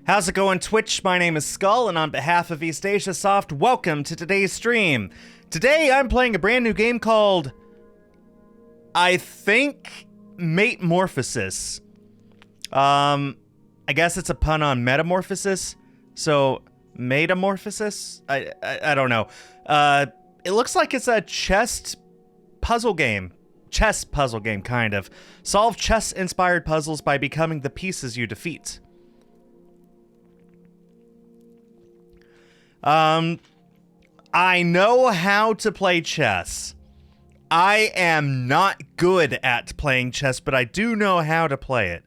How's it going, Twitch? My name is Skull, and on behalf of East Asia Soft, welcome to today's stream. Today, I'm playing a brand new game called, I think, Metamorphosis. I guess it's a pun on metamorphosis, so metamorphosis? I don't know. It looks like it's a chess puzzle game, kind of. Solve chess-inspired puzzles by becoming the pieces you defeat. I know how to play chess. I am not good at playing chess, but I do know how to play it.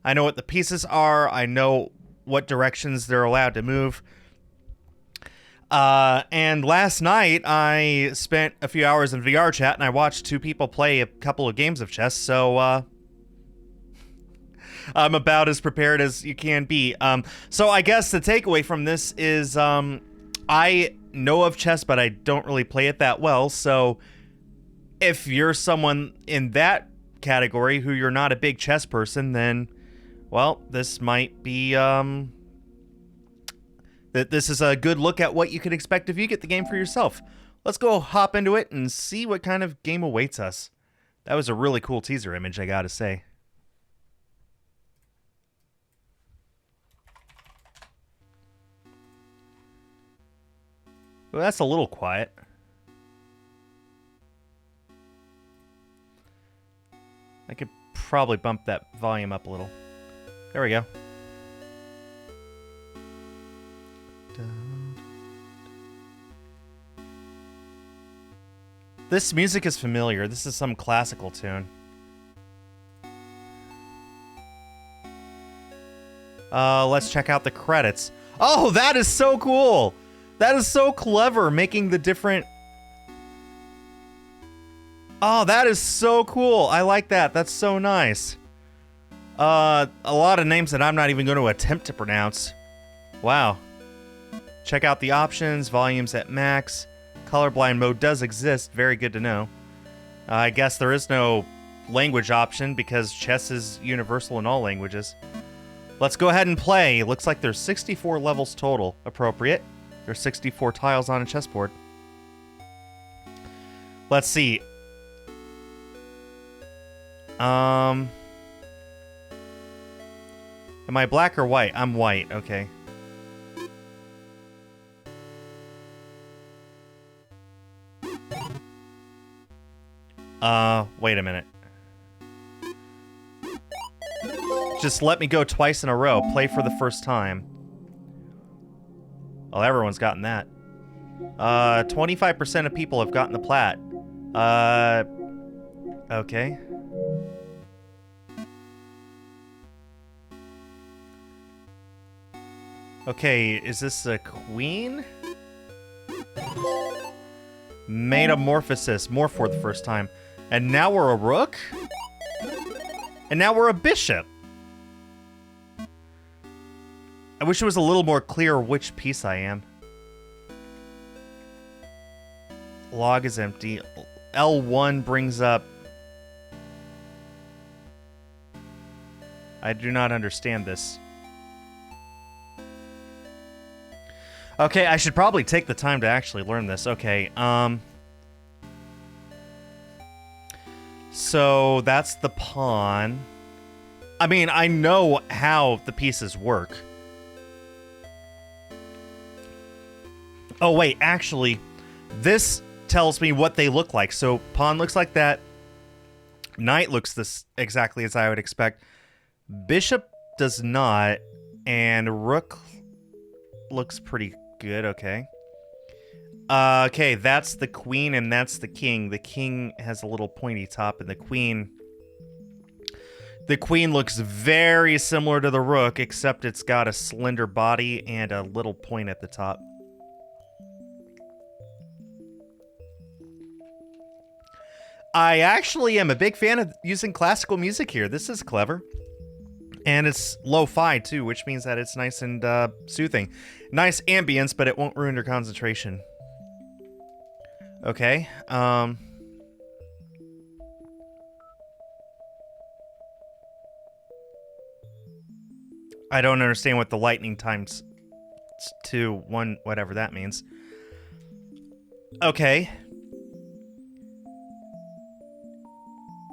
I know what the pieces are. I know what directions they're allowed to move. And last night, I spent a few hours in VR chat, and I watched two people play a couple of games of chess, so, I'm about as prepared as you can be. So I guess the takeaway from this is, I know of chess, but I don't really play it that well, so if you're someone in that category who you're not a big chess person, then, well, this might be, this is a good look at what you can expect if you get the game for yourself. Let's go hop into it and see what kind of game awaits us. That was a really cool teaser image, I gotta say. Well, that's a little quiet. I could probably bump that volume up a little. There we go. This music is familiar. This is some classical tune. Let's check out the credits. Oh, that is so cool! That is so clever, making the different... Oh, that is so cool. I like that. That's so nice. A lot of names that I'm not even going to attempt to pronounce. Wow. Check out the options, volumes at max. Colorblind mode does exist. Very good to know. I guess there is no language option because chess is universal in all languages. Let's go ahead and play. Looks like there's 64 levels total. Appropriate. There's 64 tiles on a chessboard. Let's see. Am I black or white? I'm white. Okay. Wait a minute. Just let me go twice in a row. Play for the first time. Well, everyone's gotten that. 25% of people have gotten the plat. Okay. Okay, is this a queen? Metamorphosis. More for the first time. And now we're a rook? And now we're a bishop. I wish it was a little more clear which piece I am. Log is empty. L1 brings up... I do not understand this. Okay, I should probably take the time to actually learn this. Okay, so that's the pawn. I mean, I know how the pieces work. Oh, wait, actually, this tells me what they look like. So pawn looks like that. Knight looks this exactly as I would expect. Bishop does not. And rook looks pretty good, okay. Okay, that's the queen and that's the king. The king has a little pointy top and the queen looks very similar to the rook, except it's got a slender body and a little point at the top. I actually am a big fan of using classical music here. This is clever. And it's lo-fi, too, which means that it's nice and soothing. Nice ambience, but it won't ruin your concentration. Okay, I don't understand what the lightning times 2, 1, whatever that means. Okay.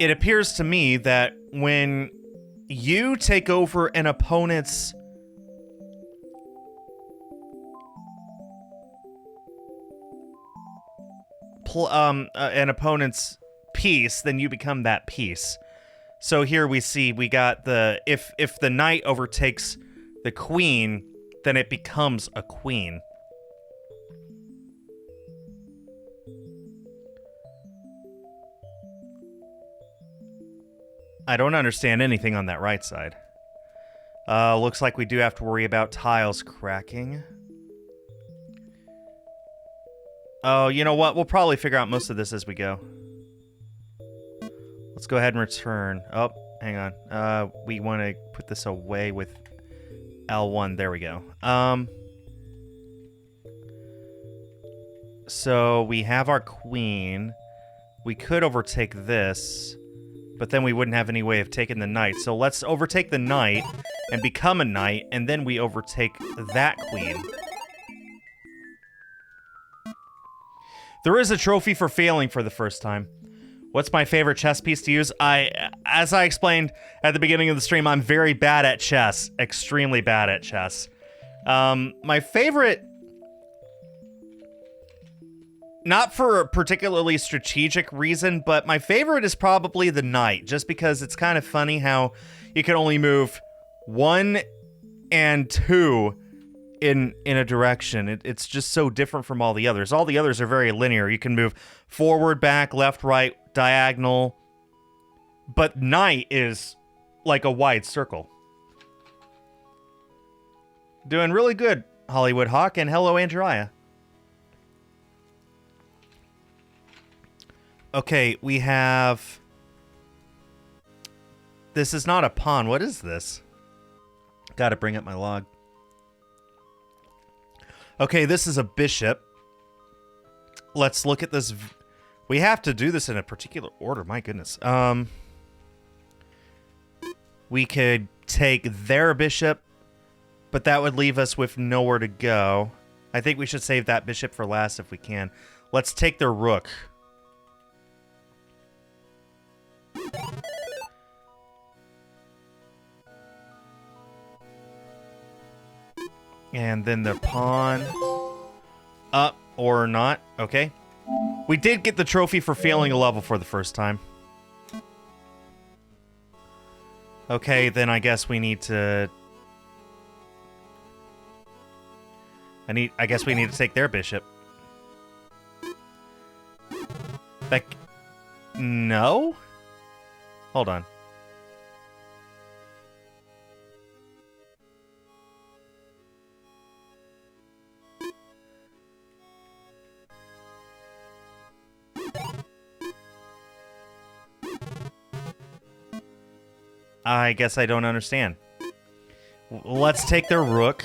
It appears to me that when you take over an opponent's piece, then you become that piece. So here we see we got the if the knight overtakes the queen, then it becomes a queen. I don't understand anything on that right side. Looks like we do have to worry about tiles cracking. Oh, you know what? We'll probably figure out most of this as we go. Let's go ahead and return. Oh, hang on. We want to put this away with L1. There we go. So we have our queen. We could overtake this, but then we wouldn't have any way of taking the knight. So let's overtake the knight and become a knight, and then we overtake that queen. There is a trophy for failing for the first time. What's my favorite chess piece to use? As I explained at the beginning of the stream, I'm very bad at chess. Extremely bad at chess. My favorite, not for a particularly strategic reason, but my favorite is probably the knight, just because it's kind of funny how you can only move 1 and 2 in a direction. It's just so different from all the others. All the others are very linear. You can move forward, back, left, right, diagonal. But knight is like a wide circle. Doing really good, Hollywood Hawk, and hello, Andrea. Okay, we have... This is not a pawn. What is this? Gotta bring up my log. Okay, this is a bishop. Let's look at this. We have to do this in a particular order. My goodness. We could take their bishop, but that would leave us with nowhere to go. I think we should save that bishop for last if we can. Let's take their rook. And then the pawn. Up or not. Okay. We did get the trophy for failing a level for the first time. Okay, then I guess we need to... I guess we need to take their bishop. No? Hold on. I guess I don't understand. Let's take their rook,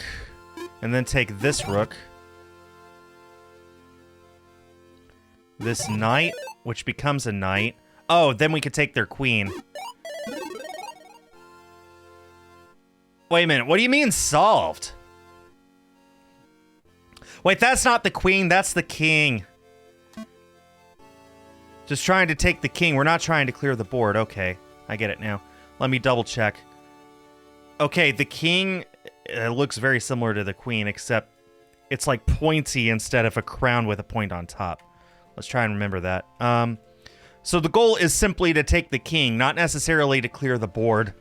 and then take this rook. This knight, which becomes a knight. Oh, then we could take their queen. Wait a minute, what do you mean solved? Wait, that's not the queen, that's the king. Just trying to take the king. We're not trying to clear the board. Okay, I get it now. Let me double check. Okay, the king looks very similar to the queen, except it's like pointy instead of a crown with a point on top. Let's try and remember that. So the goal is simply to take the king, not necessarily to clear the board.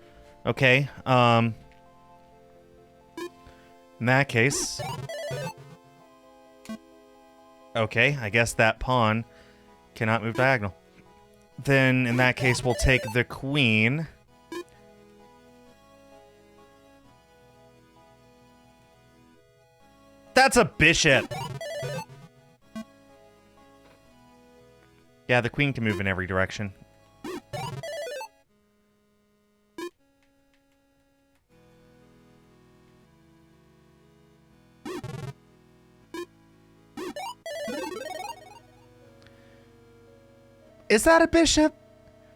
Okay. In that case... Okay, I guess that pawn cannot move diagonal. Then, in that case, we'll take the queen. That's a bishop! Yeah, the queen can move in every direction. Is that a bishop?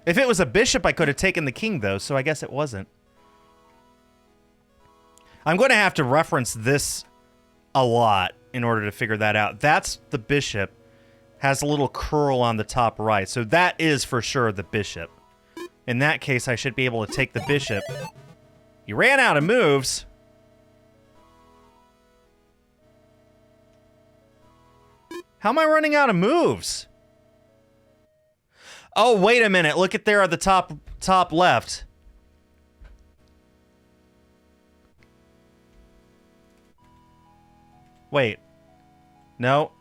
If it was a bishop, I could have taken the king, though, so I guess it wasn't. I'm going to have to reference this a lot in order to figure that out. That's the bishop. Has a little curl on the top right. So that is for sure the bishop. In that case, I should be able to take the bishop. You ran out of moves. How am I running out of moves? Oh, wait a minute. Look at there at the top left. Wait. No.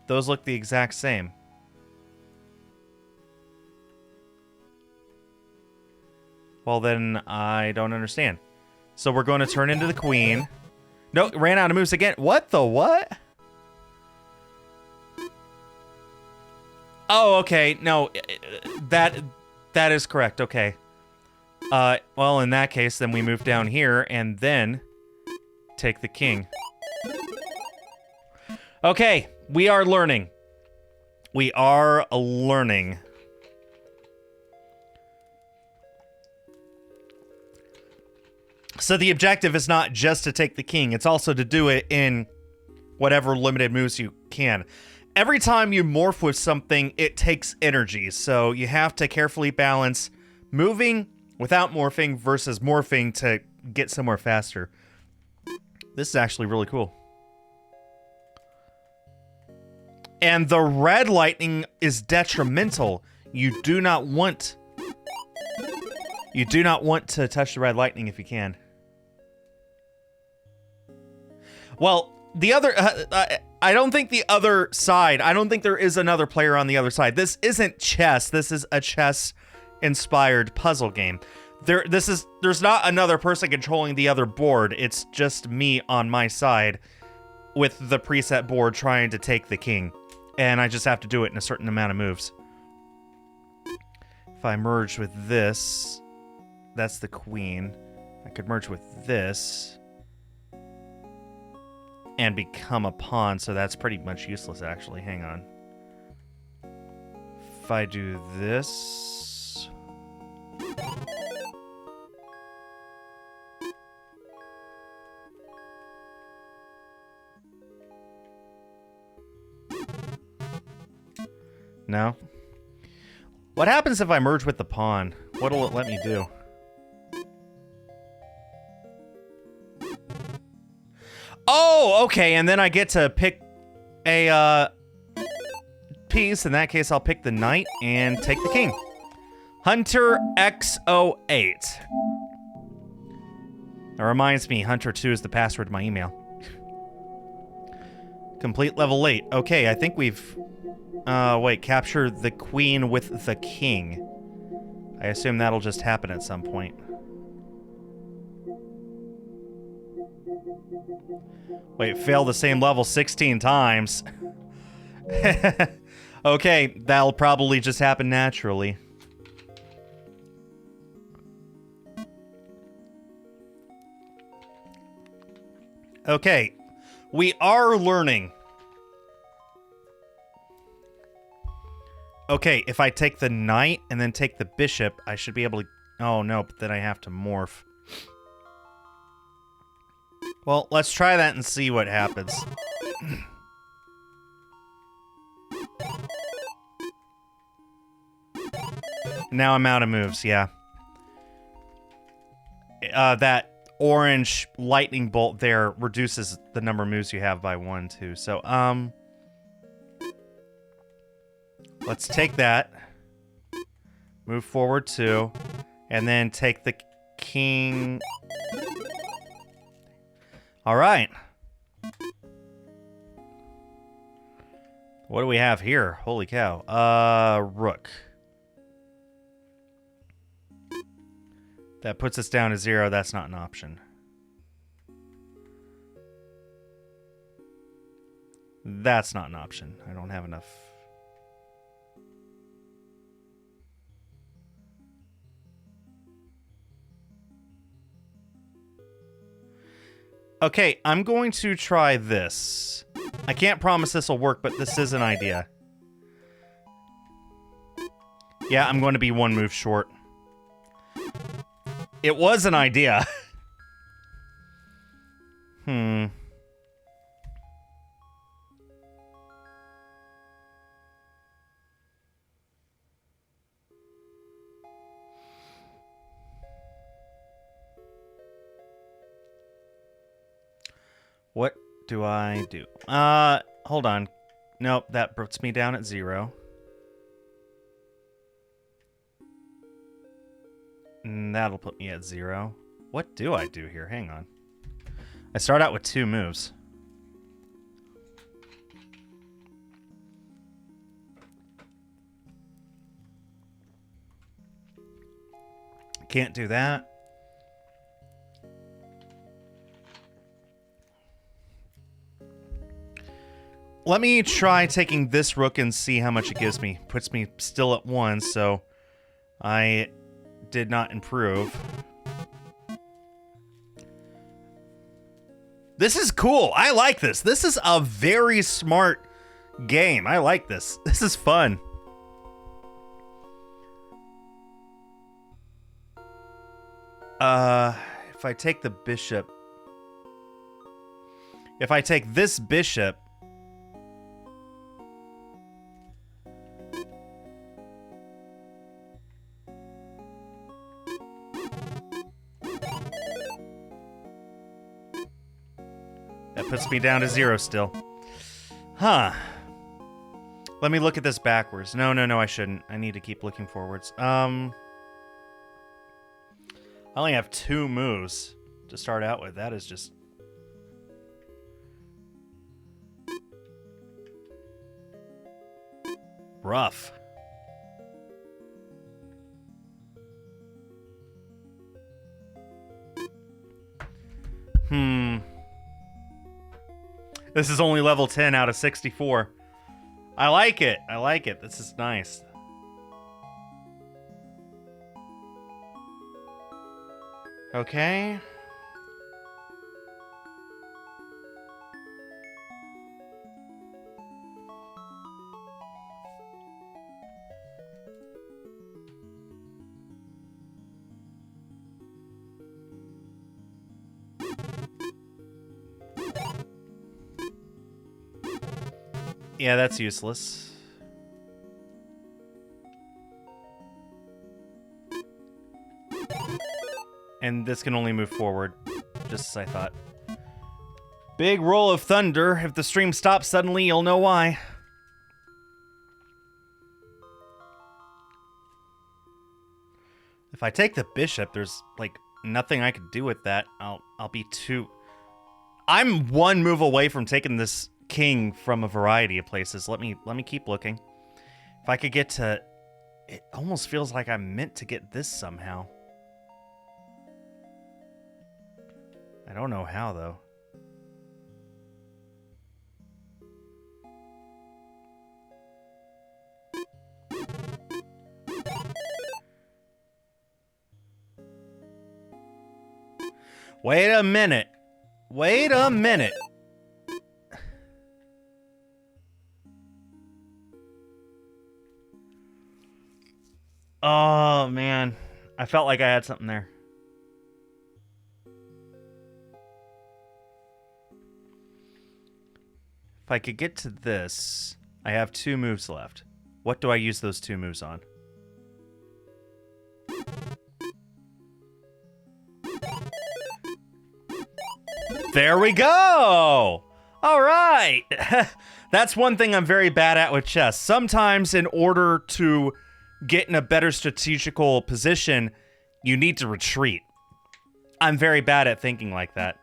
Those look the exact same. Well, then I don't understand. So we're going to turn into the queen. No, ran out of moves again. What the what? Oh, okay. No, that is correct. Okay. Well, in that case, then we move down here and then take the king. Okay, we are learning. We are learning. So the objective is not just to take the king, it's also to do it in whatever limited moves you can. Every time you morph with something, it takes energy, so you have to carefully balance moving without morphing versus morphing to get somewhere faster. This is actually really cool. And the red lightning is detrimental. You do not want to touch the red lightning if you can. Well, the other... I don't think the other side... I don't think there is another player on the other side. This isn't chess. This is a chess-inspired puzzle game. There's not another person controlling the other board. It's just me on my side with the preset board trying to take the king. And I just have to do it in a certain amount of moves. If I merge with this... That's the queen. I could merge with this... and become a pawn, so that's pretty much useless, actually. Hang on. If I do this... No? What happens if I merge with the pawn? What'll it let me do? Oh, okay, and then I get to pick a piece. In that case, I'll pick the knight and take the king. Hunter X08. That reminds me, Hunter2 is the password to my email. Complete level 8. Okay, I think we've... wait, capture the queen with the king. I assume that'll just happen at some point. Wait, fail the same level 16 times. Okay, that'll probably just happen naturally. Okay, we are learning. Okay, if I take the knight and then take the bishop, I should be able to... Oh, no, but then I have to morph. Well, let's try that and see what happens. Now I'm out of moves, yeah. That orange lightning bolt there reduces the number of moves you have by 1, too. So, let's take that. Move forward 2. And then take the king... All right. What do we have here? Holy cow. Rook. That puts us down to 0. That's not an option. That's not an option. I don't have enough. Okay, I'm going to try this. I can't promise this will work, but this is an idea. Yeah, I'm going to be 1 move short. It was an idea. Hmm. What do I do? Hold on. Nope, that puts me down at 0. And that'll put me at 0. What do I do here? Hang on. I start out with 2 moves. Can't do that. Let me try taking this rook and see how much it gives me. Puts me still at 1, so I did not improve. This is cool. I like this. This is a very smart game. I like this. This is fun. If I take the bishop... If I take this bishop... That puts me down to 0 still. Huh. Let me look at this backwards. No, I shouldn't. I need to keep looking forwards. I only have 2 moves to start out with. That is just... rough. This is only level 10 out of 64. I like it. I like it. This is nice. Okay. Yeah, that's useless. And this can only move forward, just as I thought. Big roll of thunder. If the stream stops suddenly, you'll know why. If I take the bishop, there's like nothing I could do with that. I'll be too... I'm 1 move away from taking this king from a variety of places. Let me keep looking. If I could get to... It almost feels like I'm meant to get this somehow. I don't know how, though. Wait a minute. Wait a minute. Oh, man. I felt like I had something there. If I could get to this, I have 2 moves left. What do I use those 2 moves on? There we go! All right! That's one thing I'm very bad at with chess. Sometimes in order to get in a better strategical position, you need to retreat. I'm very bad at thinking like that.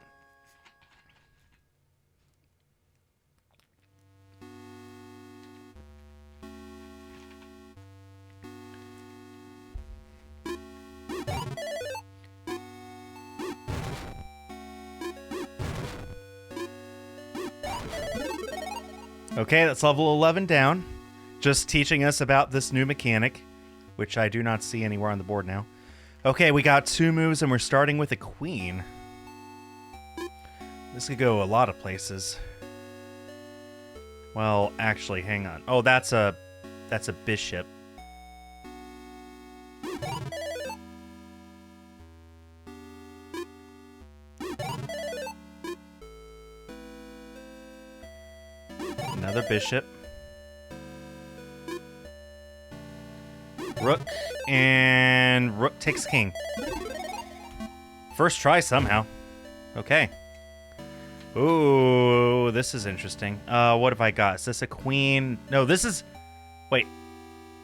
Okay, that's level 11 down. Just teaching us about this new mechanic, which I do not see anywhere on the board now. Okay, we got 2 moves and we're starting with a queen. This could go a lot of places. Well, actually, hang on. Oh, that's a bishop. bishop. Rook, and rook takes king. First try somehow. Okay. Ooh, this is interesting. What have I got? Is this a queen? No, this is... Wait.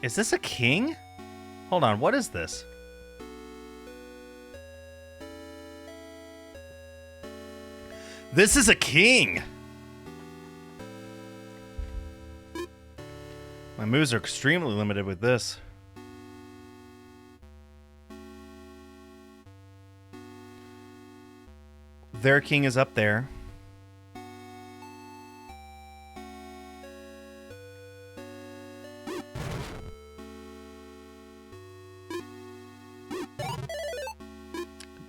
Is this a king? Hold on, what is this? This is a king! My moves are extremely limited with this. Their king is up there.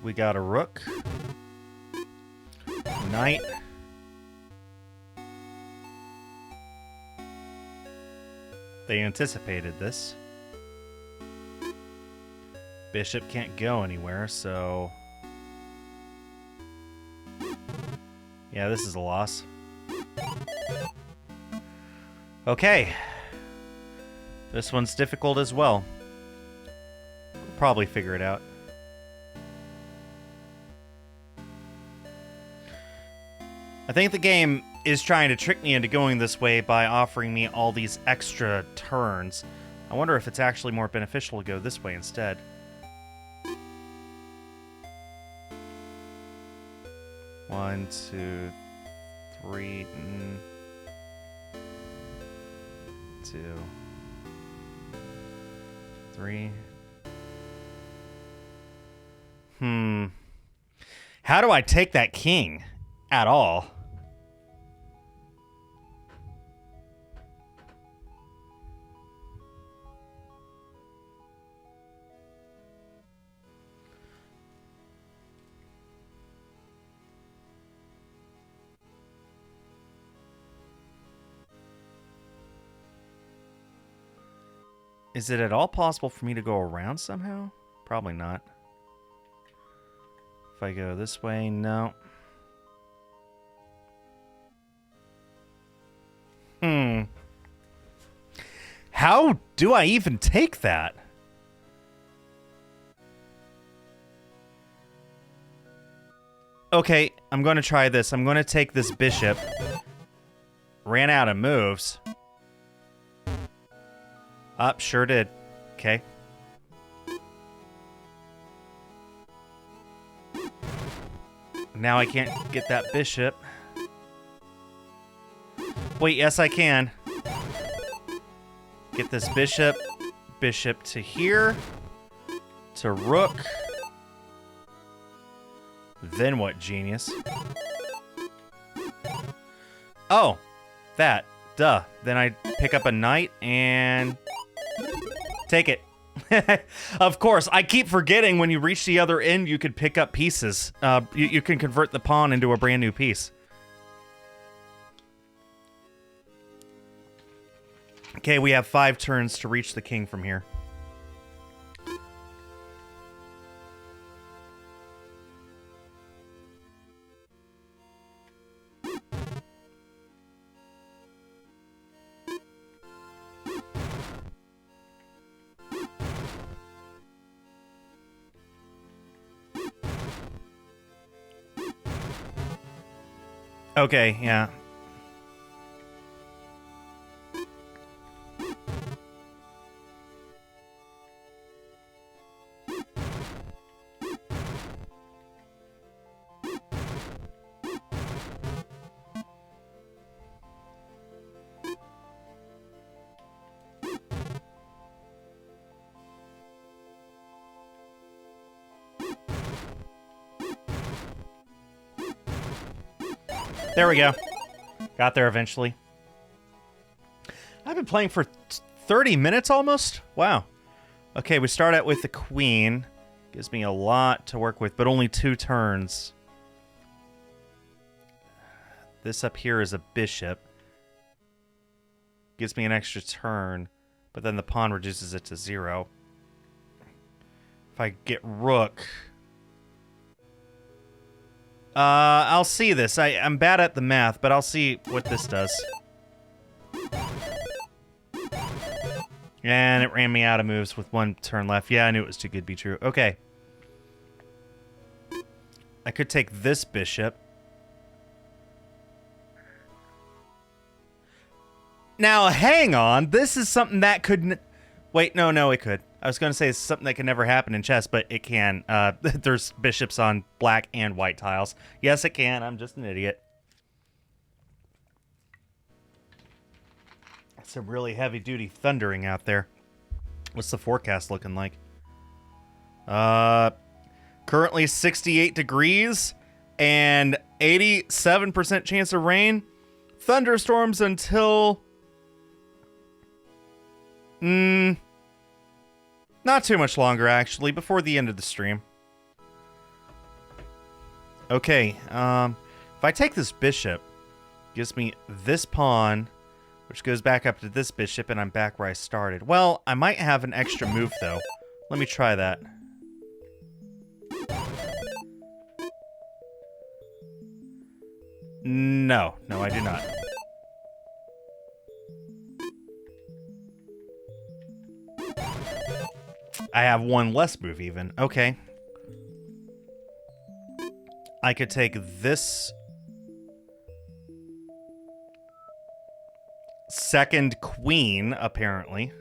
We got a rook. Knight. They anticipated this. Bishop can't go anywhere, so... Yeah, this is a loss. Okay. This one's difficult as well. We'll probably figure it out. I think the game is trying to trick me into going this way by offering me all these extra turns. I wonder if it's actually more beneficial to go this way instead. One, two, three, two, three. How do I take that king at all? Is it at all possible for me to go around somehow? Probably not. If I go this way, no. How do I even take that? Okay, I'm going to try this. I'm going to take this bishop. Ran out of moves. Up, sure did. Okay. Now I can't get that bishop. Wait, yes I can. Get this bishop. Bishop to here. To rook. Then what, genius? Oh, that. Duh. Then I pick up a knight and... take it. Of course, I keep forgetting when you reach the other end, you could pick up pieces. You can convert the pawn into a brand new piece. Okay, we have 5 turns to reach the king from here. Okay, yeah. There we go. Got there eventually. I've been playing for 30 minutes almost? Wow. Okay, we start out with the queen. Gives me a lot to work with, but only 2 turns. This up here is a bishop. Gives me an extra turn, but then the pawn reduces it to 0. If I get rook... I'll see this. I'm bad at the math, but I'll see what this does. And it ran me out of moves with one turn left. Yeah, I knew it was too good to be true. Okay. I could take this bishop. Now, hang on. This is something that could... Wait, no, it could. I was going to say it's something that can never happen in chess, but it can. There's bishops on black and white tiles. Yes, it can. I'm just an idiot. Some really heavy-duty thundering out there. What's the forecast looking like? Currently 68 degrees and 87% chance of rain. Thunderstorms until... not too much longer, actually, before the end of the stream. Okay, if I take this bishop, gives me this pawn, which goes back up to this bishop, and I'm back where I started. Well, I might have an extra move, though. Let me try that. No, I do not. I have one less move, even. Okay. I could take this... second queen, apparently.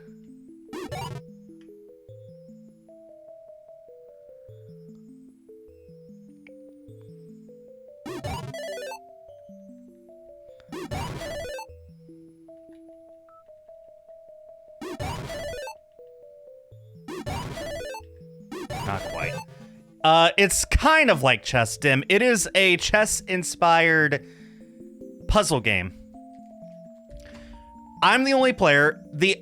Not quite. It's kind of like Chess Dim. It is a chess-inspired puzzle game. I'm the only player. The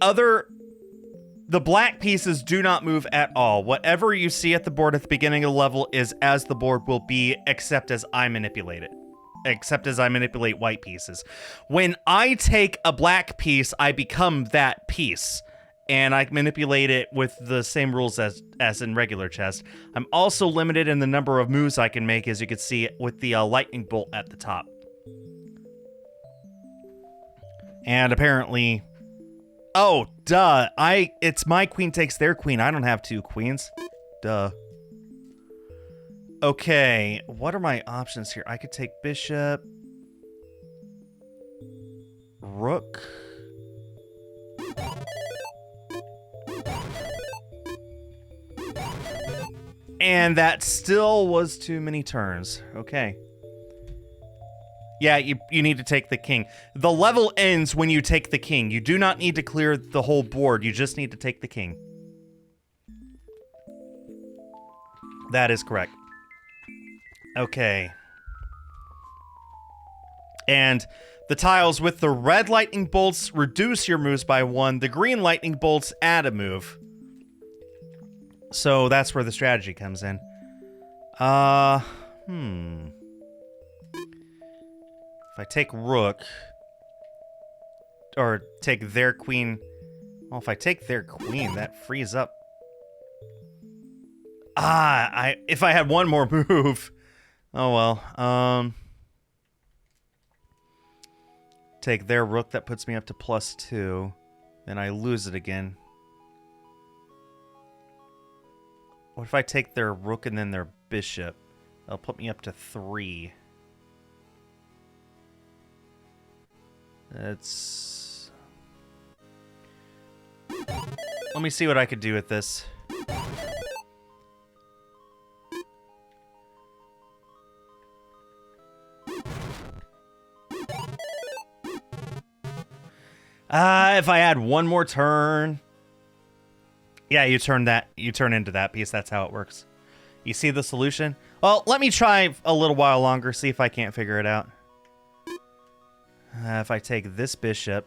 black pieces do not move at all. Whatever you see at the board at the beginning of the level is as the board will be, except as I manipulate it. Except as I manipulate white pieces. When I take a black piece, I become that piece. And I manipulate it with the same rules as in regular chess. I'm also limited in the number of moves I can make, as you can see with the lightning bolt at the top. And apparently... Oh, duh. It's my queen takes their queen. I don't have two queens. Duh. Okay, what are my options here? I could take bishop... rook... And that still was too many turns. Okay. Yeah, you need to take the king. The level ends when you take the king. You do not need to clear the whole board. You just need to take the king. That is correct. Okay. And the tiles with the red lightning bolts reduce your moves by 1. The green lightning bolts add a move. So that's where the strategy comes in. If I take rook, or take their queen, well, if I take their queen, that frees up. If I had one more move, oh well. Take their rook, that puts me up to +2. Then I lose it again. What if I take their rook and then their bishop? That'll put me up to 3. That's... Let me see what I could do with this. If I had one more turn... Yeah, you turn into that piece. That's how it works. You see the solution? Well, let me try a little while longer, see if I can't figure it out. If I take this bishop,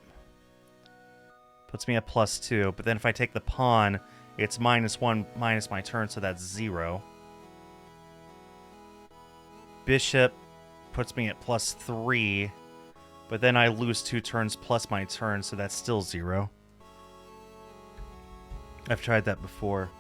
puts me at +2. But then if I take the pawn, it's -1 minus my turn, so that's 0. Bishop puts me at +3. But then I lose 2 turns plus my turn, so that's still 0. I've tried that before.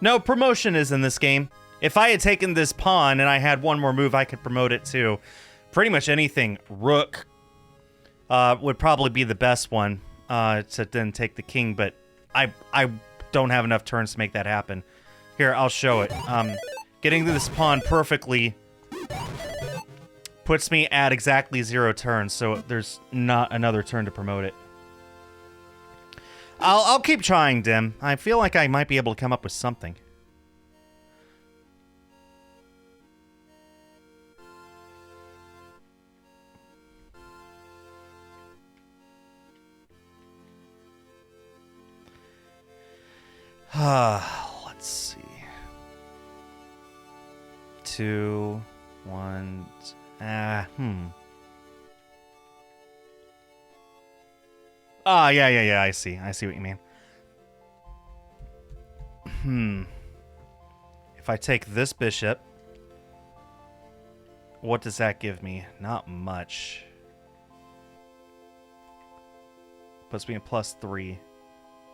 No, promotion is in this game. If I had taken this pawn and I had one more move, I could promote it to pretty much anything. Rook would probably be the best one to then take the king, but I don't have enough turns to make that happen. Here, I'll show it. Getting this pawn perfectly puts me at exactly 0 turns, so there's not another turn to promote it. I'll keep trying, Dim. I feel like I might be able to come up with something. Let's see. 2, 1. Yeah. I see what you mean. If I take this bishop, what does that give me? Not much. Puts me at +3.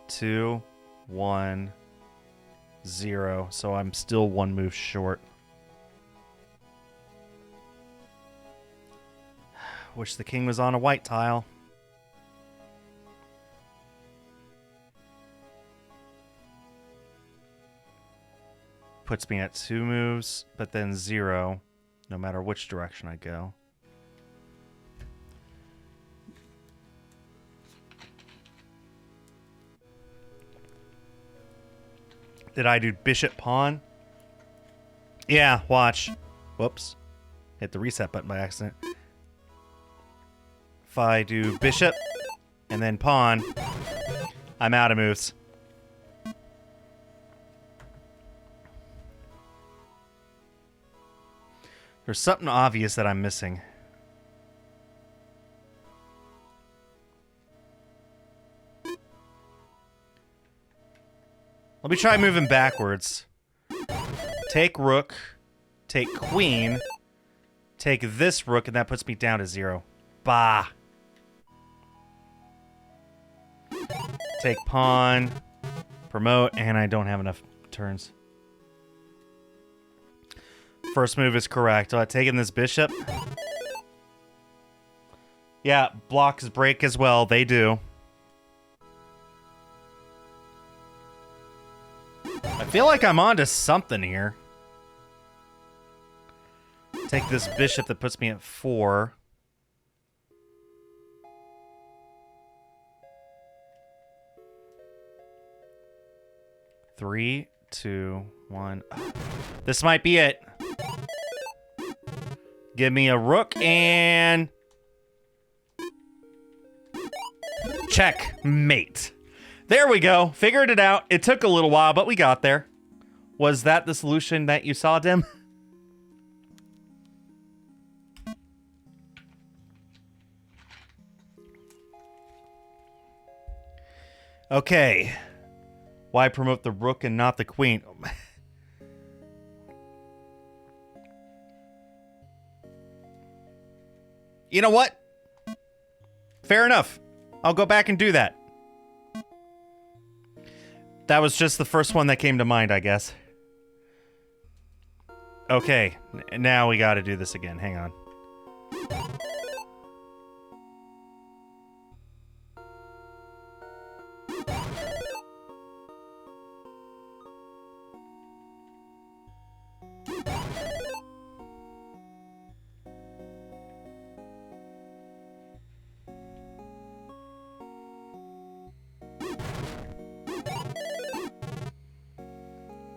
2, 1, 0. So I'm still 1 move short. Wish the king was on a white tile. Puts me at 2 moves, but then 0, no matter which direction I go. Did I do bishop pawn? Yeah, watch. Whoops. Hit the reset button by accident. If I do bishop and then pawn, I'm out of moves. There's something obvious that I'm missing. Let me try moving backwards. Take rook. Take queen. Take this rook, and that puts me down to 0. Bah. Take pawn. Promote, and I don't have enough turns. First move is correct. Taking this bishop. Yeah, blocks break as well. They do. I feel like I'm onto something here. Take this bishop that puts me at 4. Three, 2, 1. This might be it. Give me a rook and... checkmate. There we go. Figured it out. It took a little while, but we got there. Was that the solution that you saw, Dim? Okay. Why promote the rook and not the queen? You know what? Fair enough. I'll go back and do that. That was just the first one that came to mind, I guess. Okay. Now we gotta do this again. Hang on.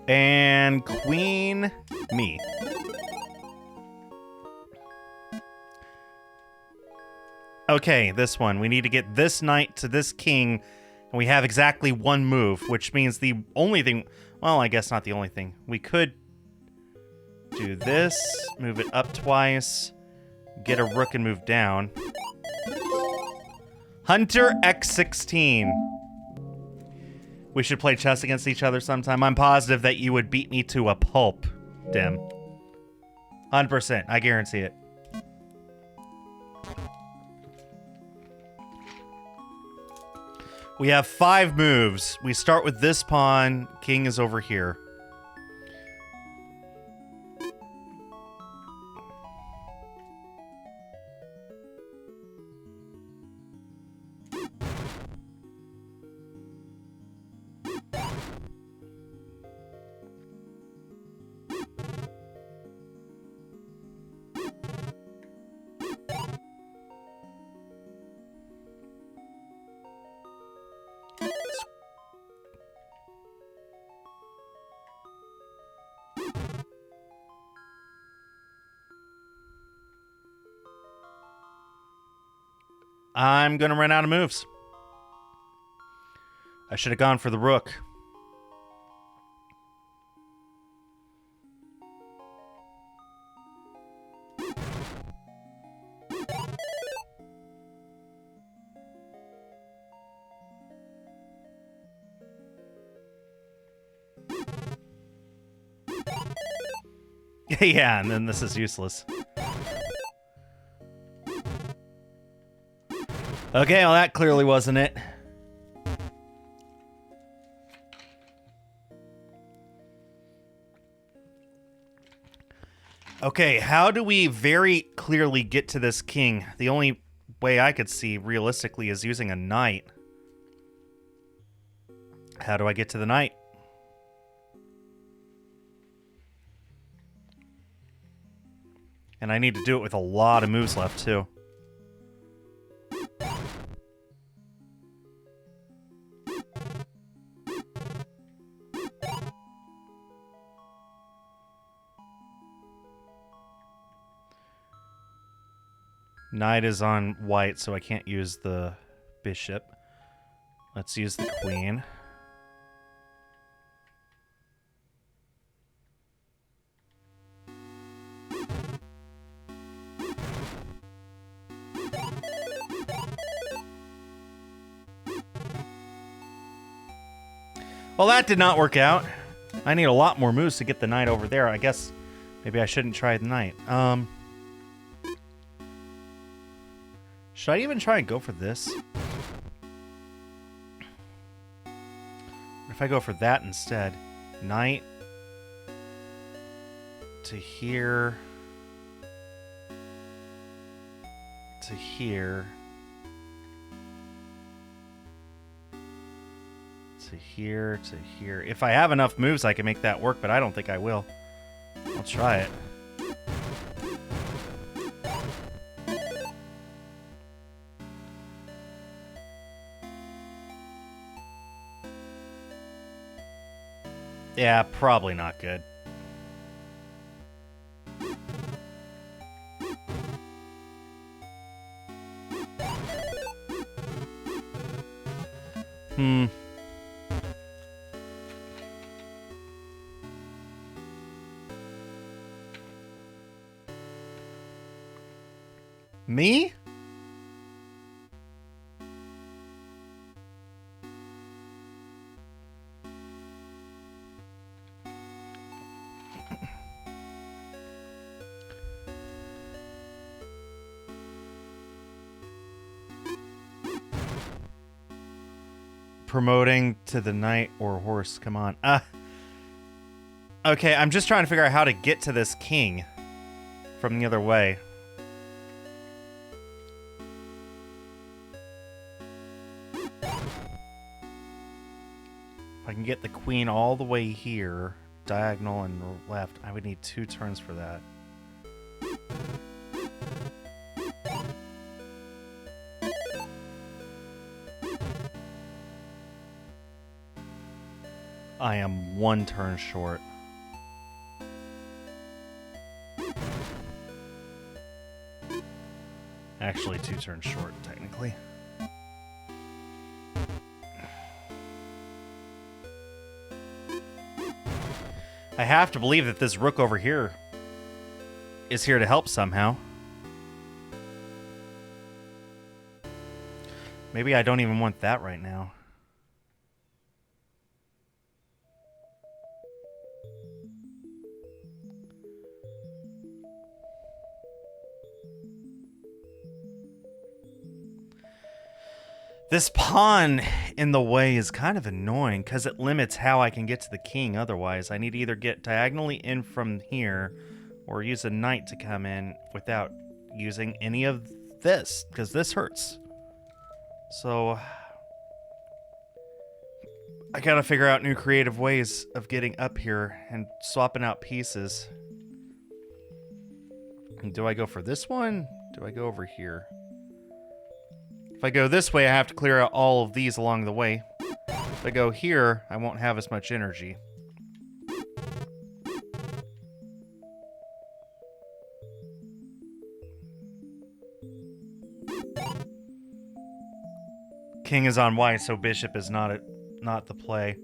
And queen me. Okay, this one. We need to get this knight to this king, and we have exactly 1 move, which means the only thing... Well, I guess not the only thing. We could do this, move it up twice, get a rook and move down. Hunter X16. We should play chess against each other sometime. I'm positive that you would beat me to a pulp, Dim. 100%. I guarantee it. We have 5 moves. We start with this pawn. King is over here. I'm gonna run out of moves. I should have gone for the rook. Yeah, and then this is useless. Okay, well that clearly wasn't it. Okay, how do we very clearly get to this king? The only way I could see realistically is using a knight. How do I get to the knight? And I need to do it with a lot of moves left, too. Knight is on white, so I can't use the bishop. Let's use the queen. Well, that did not work out. I need a lot more moves to get the knight over there. I guess maybe I shouldn't try the knight. Should I even try and go for this? What if I go for that instead? Knight to here to here to here to here. If I have enough moves, I can make that work, but I don't think I will. I'll try it. Yeah, probably not good. Me? Promoting to the knight or horse. Come on. Okay, I'm just trying to figure out how to get to this king from the other way. If I can get the queen all the way here, diagonal and left, I would need 2 turns for that. I am 1 turn short. Actually, 2 turns short, technically. I have to believe that this rook over here is here to help somehow. Maybe I don't even want that right now. This pawn in the way is kind of annoying because it limits how I can get to the king otherwise. I need to either get diagonally in from here or use a knight to come in without using any of this because this hurts. So I gotta figure out new creative ways of getting up here and swapping out pieces. Do I go for this one? Do I go over here? If I go this way, I have to clear out all of these along the way. If I go here, I won't have as much energy. king is on white, so bishop is not the play.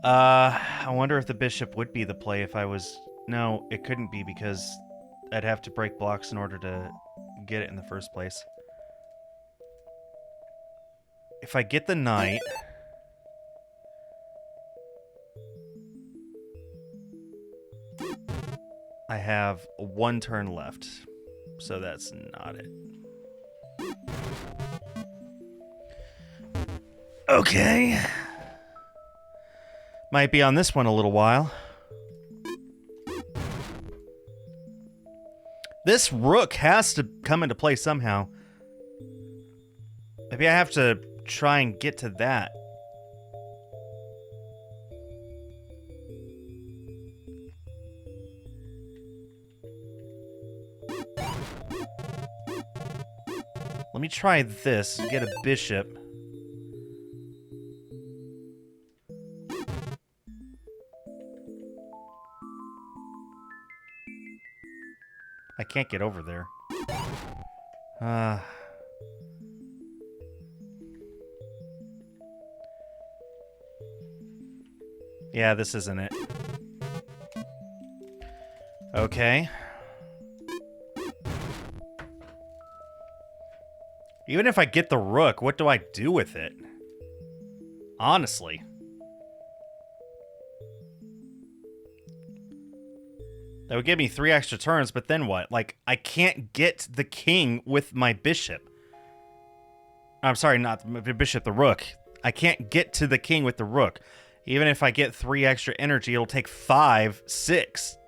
I wonder if the bishop would be the play if I was... No, it couldn't be because I'd have to break blocks in order to get it in the first place. If I get the knight... I have one turn left, so that's not it. Okay. Might be on this one a little while. This rook has to come into play somehow. Maybe I have to try and get to that. Let me try this, get a bishop. I can't get over there. Yeah, this isn't it. Okay. Even if I get the rook, what do I do with it? Honestly. That would give me 3 extra turns, but then what? Like, I can't get the king with my bishop. I'm sorry, not the bishop, the rook. I can't get to the king with the rook. Even if I get 3 extra energy, it'll take 5, 6.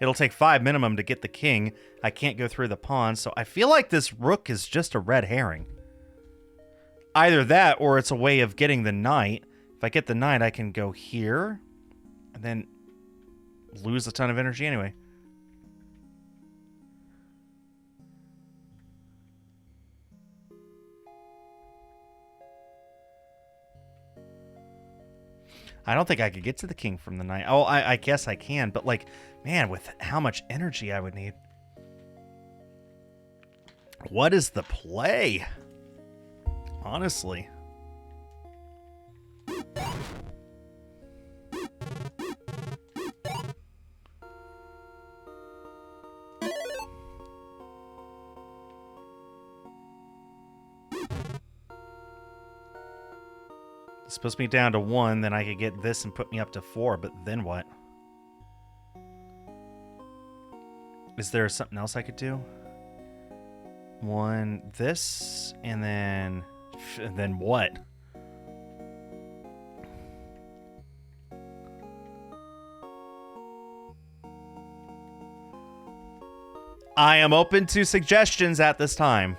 It'll take 5 minimum to get the king. I can't go through the pawn, so I feel like this rook is just a red herring. Either that, or it's a way of getting the knight. If I get the knight, I can go here, and then lose a ton of energy anyway. I don't think I could get to the king from the knight. Oh, I guess I can, but like, man, with how much energy I would need. What is the play? Honestly. It's supposed to be down to 1, then I could get this and put me up to 4, but then what? Is there something else I could do? 1, this, and then what? I am open to suggestions at this time.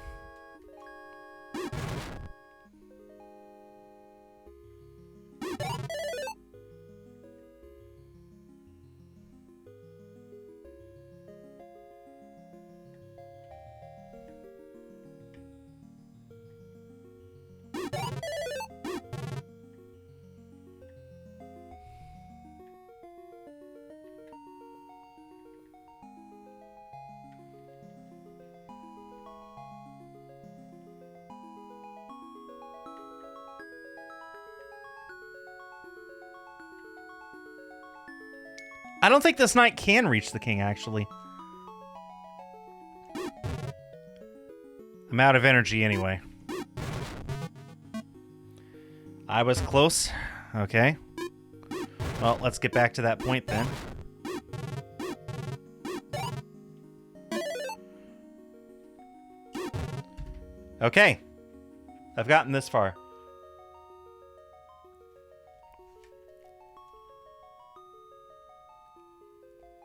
I don't think this knight can reach the king, actually. I'm out of energy anyway. I was close. Okay. Well, let's get back to that point then. Okay. I've gotten this far.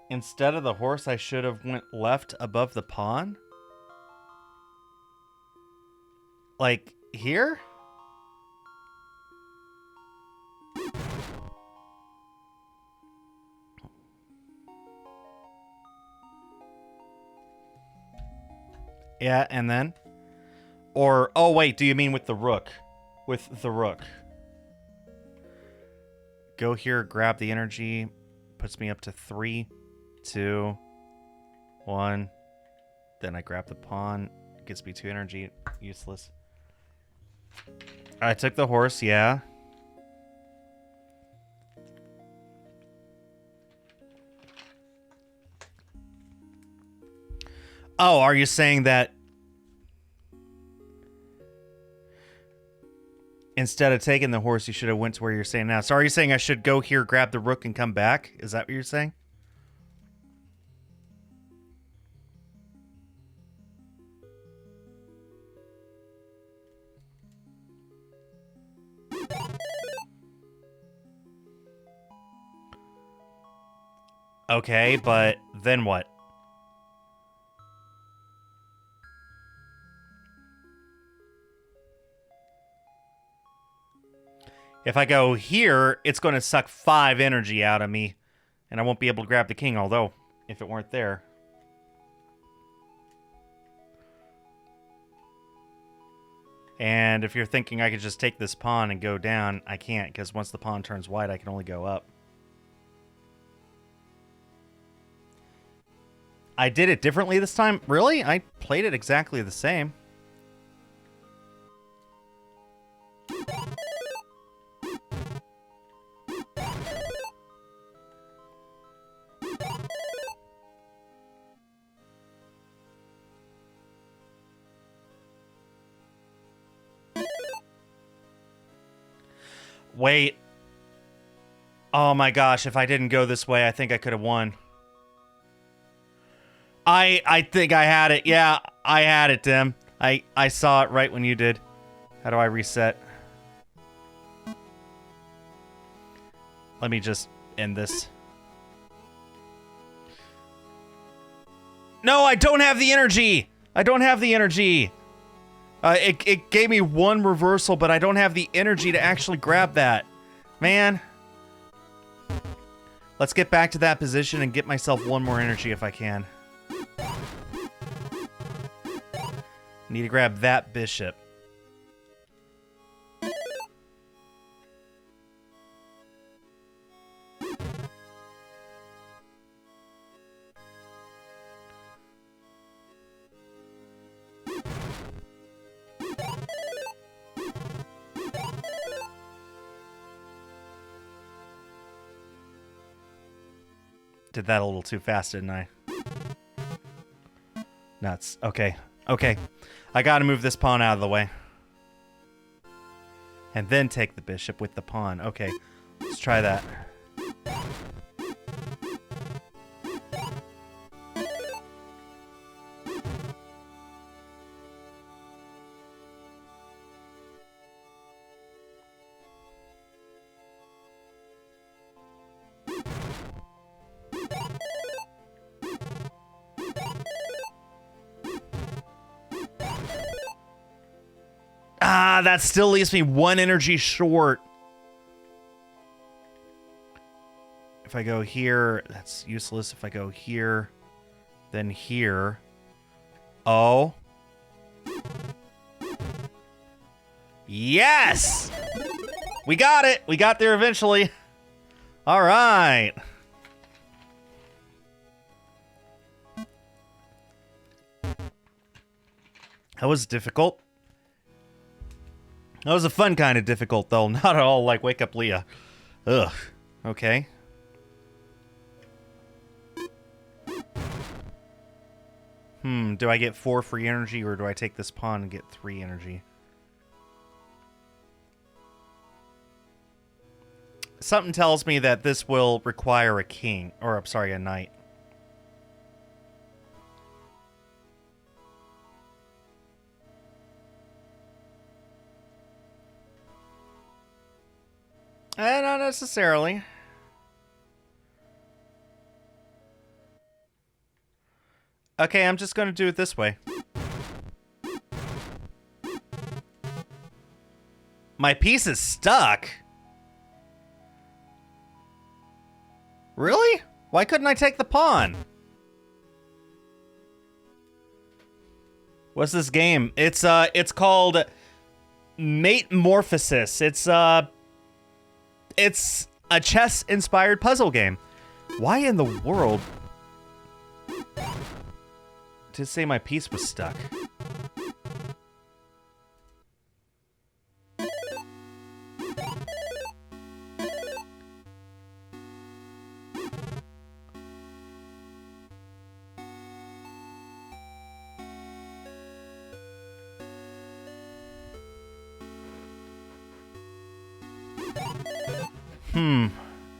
Instead of the horse, I should have went left above the pawn? Like, here? Yeah, and then? Or, oh wait, do you mean with the rook? With the rook. Go here, grab the energy. Puts me up to 3, 2, 1. Then I grab the pawn. Gets me 2 energy. Useless. I took the horse, yeah. Oh, are you saying that instead of taking the horse, you should have went to where you're saying now? So are you saying I should go here, grab the rook, and come back? Is that what you're saying? Okay, but then what? If I go here, it's going to suck 5 energy out of me, and I won't be able to grab the king, although, if it weren't there. And if you're thinking I could just take this pawn and go down, I can't, because once the pawn turns white, I can only go up. I did it differently this time? Really? I played it exactly the same. Wait. Oh my gosh, if I didn't go this way, I think I could have won. I think I had it. Yeah, I had it, Tim. I saw it right when you did. How do I reset? Let me just end this. No, I don't have the energy. I don't have the energy. It gave me 1 reversal, but I don't have the energy to actually grab that. Man. Let's get back to that position and get myself 1 more energy if I can. Need to grab that bishop. Did that a little too fast, didn't I? Nuts. Okay. Okay. I gotta move this pawn out of the way. And then take the bishop with the pawn. Okay. Let's try that. Ah, that still leaves me 1 energy short. If I go here, that's useless. If I go here, then here. Oh. Yes! We got it! We got there eventually. All right. That was difficult. That was a fun kind of difficult, though. Not at all like Wake Up Leah. Ugh. Okay. Do I get 4 free energy, or do I take this pawn and get 3 energy? Something tells me that this will require a king, or I'm sorry, a knight. Not necessarily. Okay, I'm just going to do it this way. My piece is stuck. Really? Why couldn't I take the pawn? What's this game? It's called Matemorphosis. It's a chess-inspired puzzle game. Why in the world did it say my piece was stuck?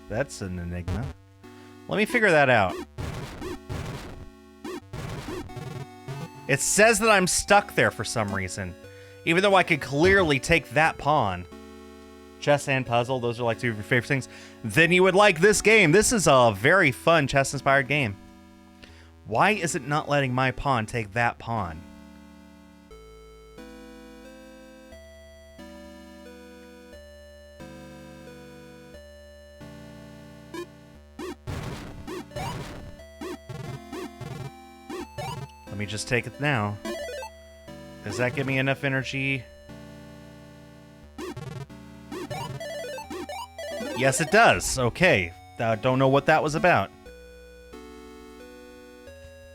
That's an enigma. Let me figure that out. It says that I'm stuck there for some reason, even though I could clearly take that pawn. Chess and puzzle, those are like two of your favorite things. Then you would like this game. This is a very fun chess-inspired game. Why is it not letting my pawn take that pawn? Let me just take it now. Does that give me enough energy? Yes, it does. Okay. Don't know what that was about.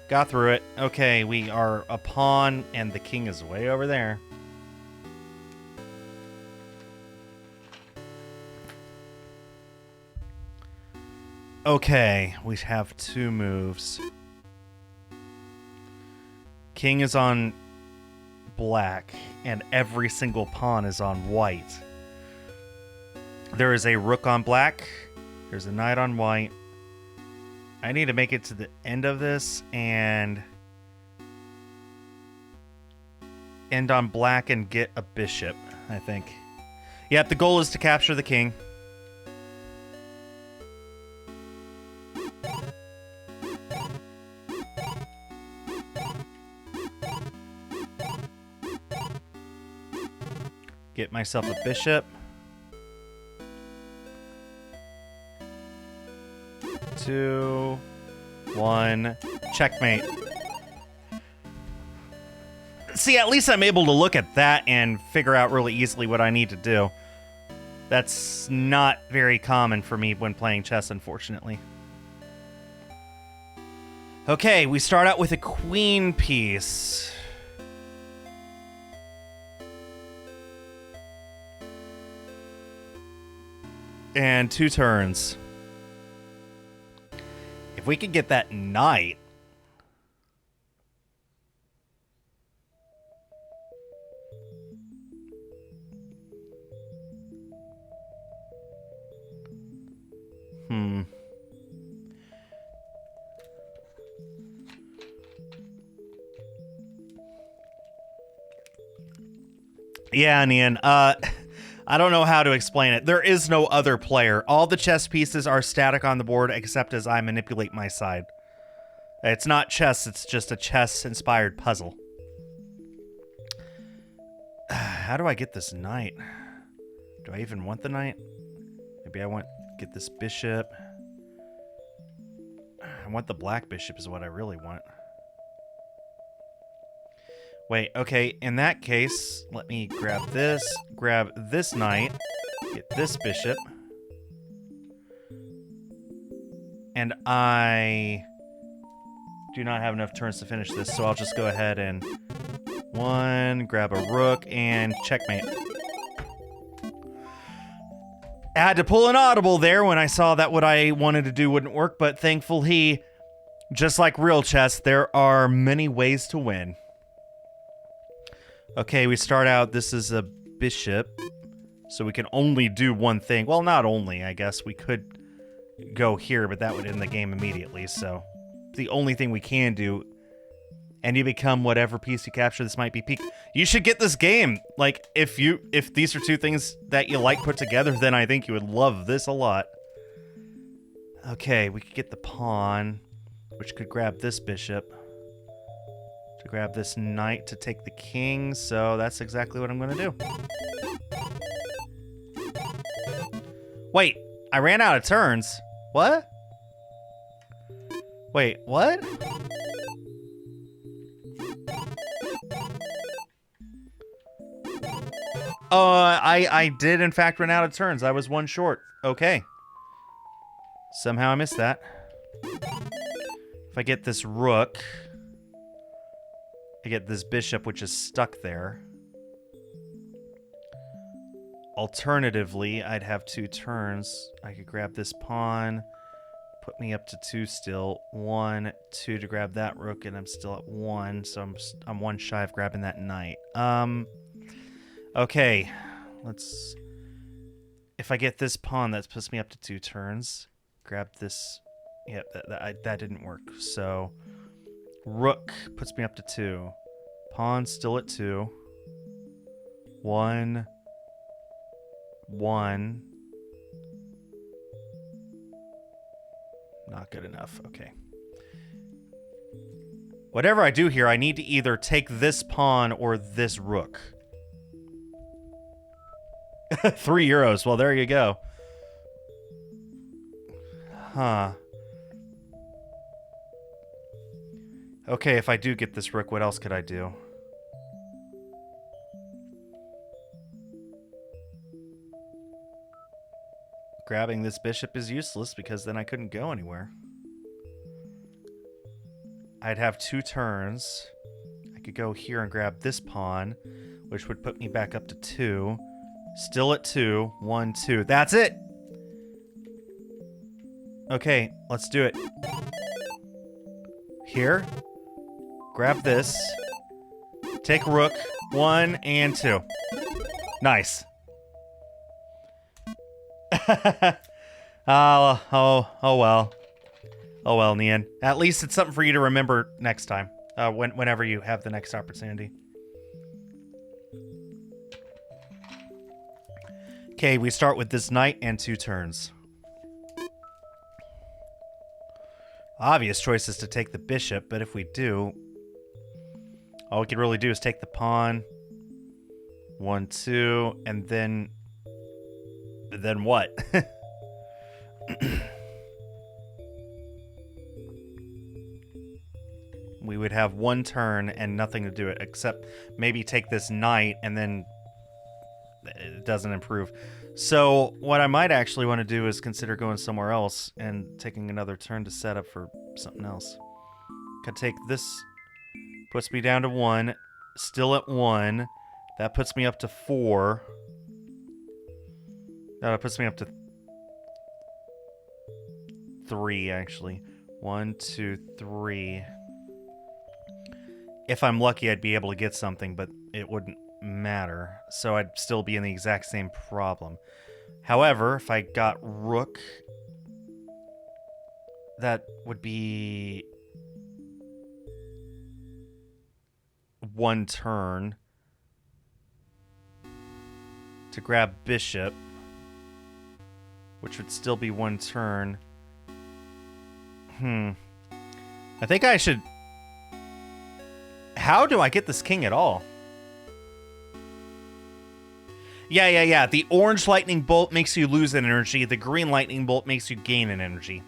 Got through it. Okay, we are a pawn, and the king is way over there. Okay, we have two moves. King is on black, and every single pawn is on white. There is a rook on black. There's a knight on white. I need to make it to the end of this and end on black and get a bishop, I think. Yep, the goal is to capture the king. Get myself a bishop. 2, 1, checkmate. See, at least I'm able to look at that and figure out really easily what I need to do. That's not very common for me when playing chess, unfortunately. Okay, we start out with a queen piece. And 2 turns. If we could get that knight. Yeah, Nian. I don't know how to explain it. There is no other player. All the chess pieces are static on the board except as I manipulate my side. It's not chess, it's just a chess-inspired puzzle. How do I get this knight? Do I even want the knight? Maybe I want to get this bishop. I want the black bishop is what I really want. Wait, okay, in that case, let me grab this knight, get this bishop. And I do not have enough turns to finish this, so I'll just go ahead and grab a rook, and checkmate. I had to pull an audible there when I saw that what I wanted to do wouldn't work, but thankfully, just like real chess, there are many ways to win. Okay, we start out, this is a bishop, so we can only do one thing. Well, not only, I guess. We could go here, but that would end the game immediately, so the only thing we can do, and you become whatever piece you capture. This might be peak. You should get this game. Like, if these are two things that you like put together, then I think you would love this a lot. Okay, we could get the pawn, which could grab this bishop. To grab this knight to take the king, so that's exactly what I'm going to do. Wait, I ran out of turns. What? Wait, what? I did in fact run out of turns. I was one short. Okay. Somehow I missed that. If I get this rook, I get this bishop, which is stuck there. Alternatively, I'd have 2 turns. I could grab this pawn, put me up to 2 still. 1, 2 to grab that rook, and I'm still at 1, so I'm 1 shy of grabbing that knight. Okay, let's... if I get this pawn, that puts me up to 2 turns. Grab this. Yep, that didn't work. So rook puts me up to 2. Pawn still at 2. 1. 1. Not good enough. Okay. Whatever I do here, I need to either take this pawn or this rook. 3 euros. Well, there you go. Huh. Okay, if I do get this rook, what else could I do? Grabbing this bishop is useless because then I couldn't go anywhere. I'd have 2 turns. I could go here and grab this pawn, which would put me back up to 2. Still at 2. 1, 2. That's it! Okay, let's do it. Here. Grab this. Take rook. 1 and 2. Nice. Oh well. Oh well, Nian. At least it's something for you to remember next time. Whenever you have the next opportunity. Okay, we start with this knight and 2 turns. Obvious choice is to take the bishop, but if we do, all we can really do is take the pawn. 1, 2, and then what? We would have 1 turn and nothing to do it, except maybe take this knight, and then it doesn't improve. So what I might actually want to do is consider going somewhere else and taking another turn to set up for something else. Could take this, puts me down to 1, still at 1. That puts me up to 4. That puts me up to 3, actually. 1, 2, 3. If I'm lucky, I'd be able to get something, but it wouldn't matter. So I'd still be in the exact same problem. However, if I got rook, that would be 1 turn to grab bishop, which would still be 1 turn. I think I should... How do I get this king at all? Yeah. The orange lightning bolt makes you lose an energy. The green lightning bolt makes you gain an energy.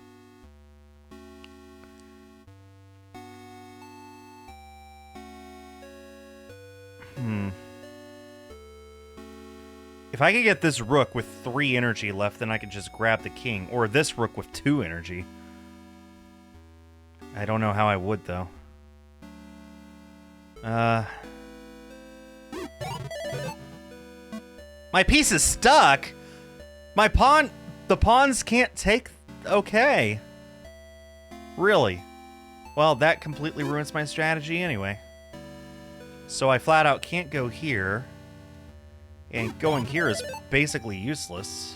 If I could get this rook with 3 energy left, then I could just grab the king. Or this rook with 2 energy. I don't know how I would, though. My piece is stuck. My pawn... The pawns can't take... Okay. Really? Well, that completely ruins my strategy anyway. So I flat out can't go here. And going here is basically useless.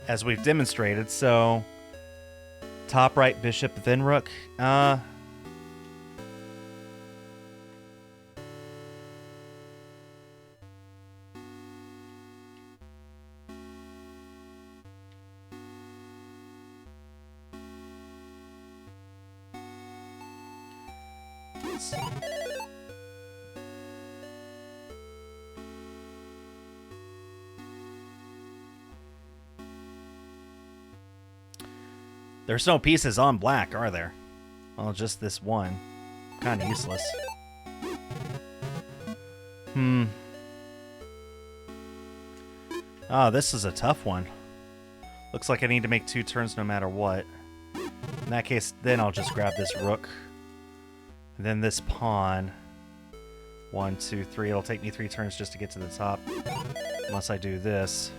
As we've demonstrated, so... Top right bishop, then rook. There's no pieces on black, are there? Well, just this one. Kind of useless. Oh, this is a tough one. Looks like I need to make 2 turns no matter what. In that case, then I'll just grab this rook. And then this pawn. 1, 2, 3. It'll take me 3 turns just to get to the top. Unless I do this.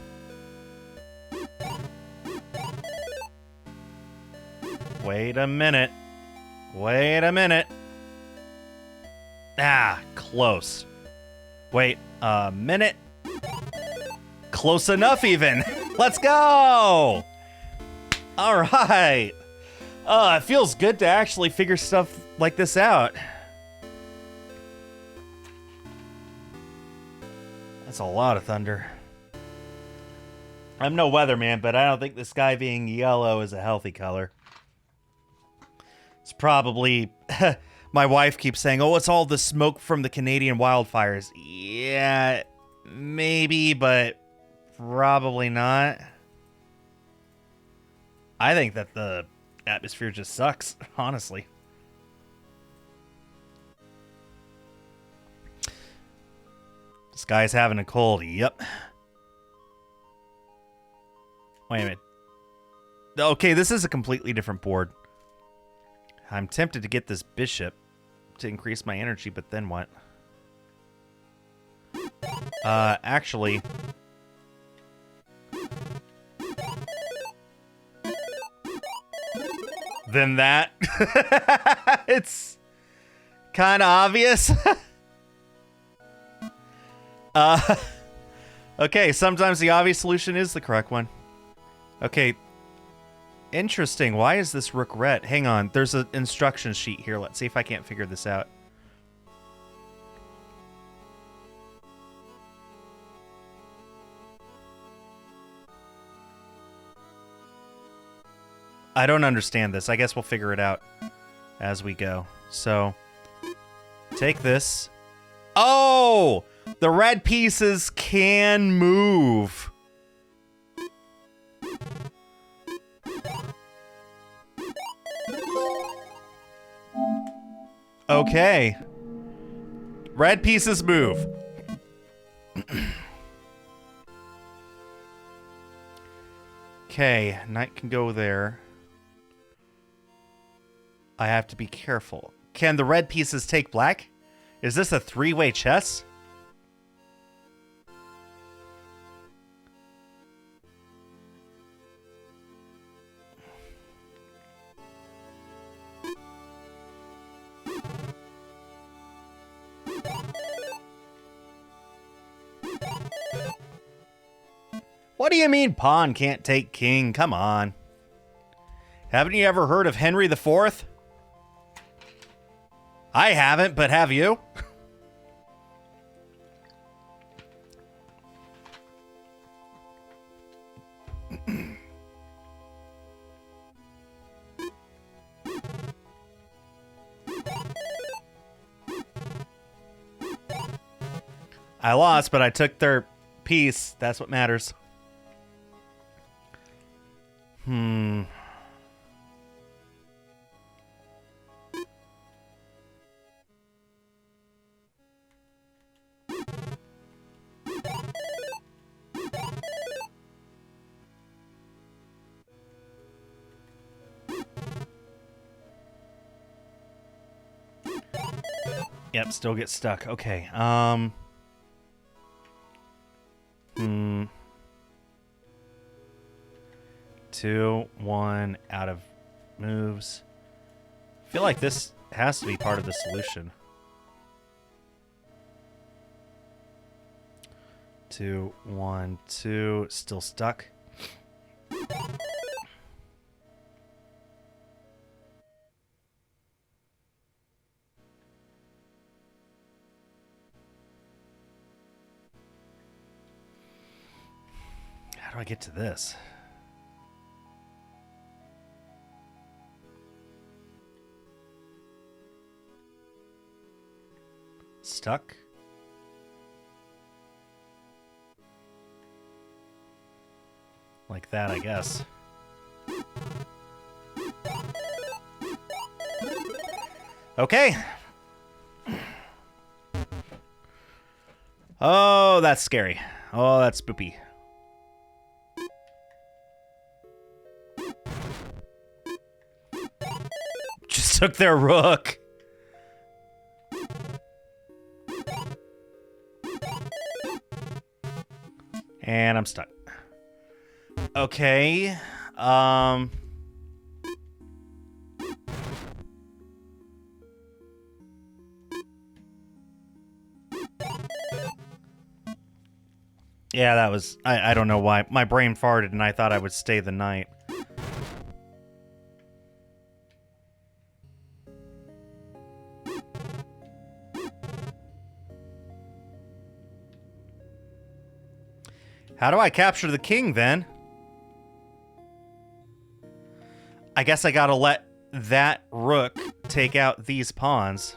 Wait a minute. Wait a minute. Ah, close. Wait a minute. Close enough, even. Let's go. All right. It feels good to actually figure stuff like this out. That's a lot of thunder. I'm no weatherman, but I don't think the sky being yellow is a healthy color. It's probably... My wife keeps saying, oh, it's all the smoke from the Canadian wildfires. Yeah, maybe, but probably not. I think that the atmosphere just sucks, honestly. This guy's having a cold. Yep. Wait a minute. Okay, this is a completely different board. I'm tempted to get this bishop to increase my energy, but then what? Actually... Then that... It's kind of obvious. Okay, sometimes the obvious solution is the correct one. Okay. Interesting. Why is this rook red? Hang on. There's an instruction sheet here. Let's see if I can't figure this out. I don't understand this. I guess we'll figure it out as we go. So, take this. Oh! The red pieces can move. Okay. Red pieces move. Okay, knight can go there. I have to be careful. Can the red pieces take black? Is this a three-way chess? What do you mean pawn can't take king? Come on. Haven't you ever heard of Henry IV? I haven't, but have you? I lost, but I took their piece. That's what matters. Yep, still get stuck. Okay. 2, 1 out of moves. I feel like this has to be part of the solution. 2, 1, 2. Still stuck. How do I get to this? Stuck? Like that, I guess. Okay. Oh, that's scary. Oh, that's spoopy. Just took their rook. And I'm stuck. Okay. Yeah, that was... I don't know why. My brain farted and I thought I would stay the night. How do I capture the king, then? I guess I gotta let that rook take out these pawns.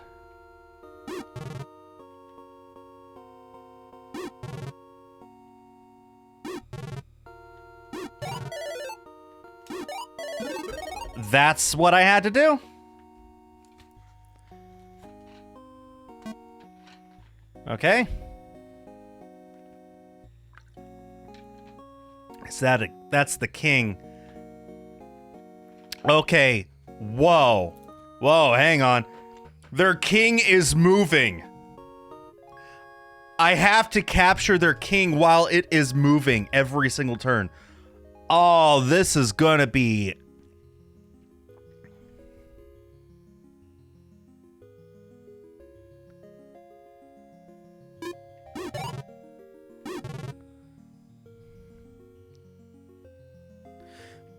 That's what I had to do. Okay. Is that that's the king. Okay. Whoa. Whoa, hang on. Their king is moving. I have to capture their king while it is moving every single turn. Oh, this is gonna be...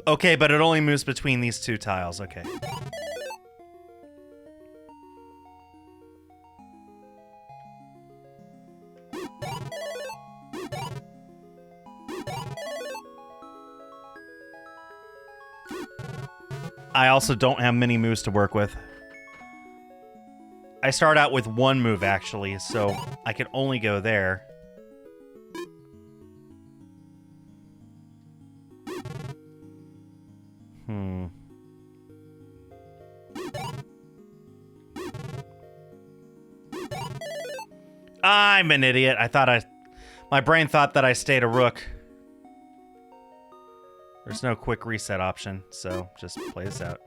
Okay, but it only moves between these two tiles. Okay. I also don't have many moves to work with. I start out with one move, actually, so I can only go there. I'm an idiot. My brain thought that I stayed a rook. There's no quick reset option, so just play this out.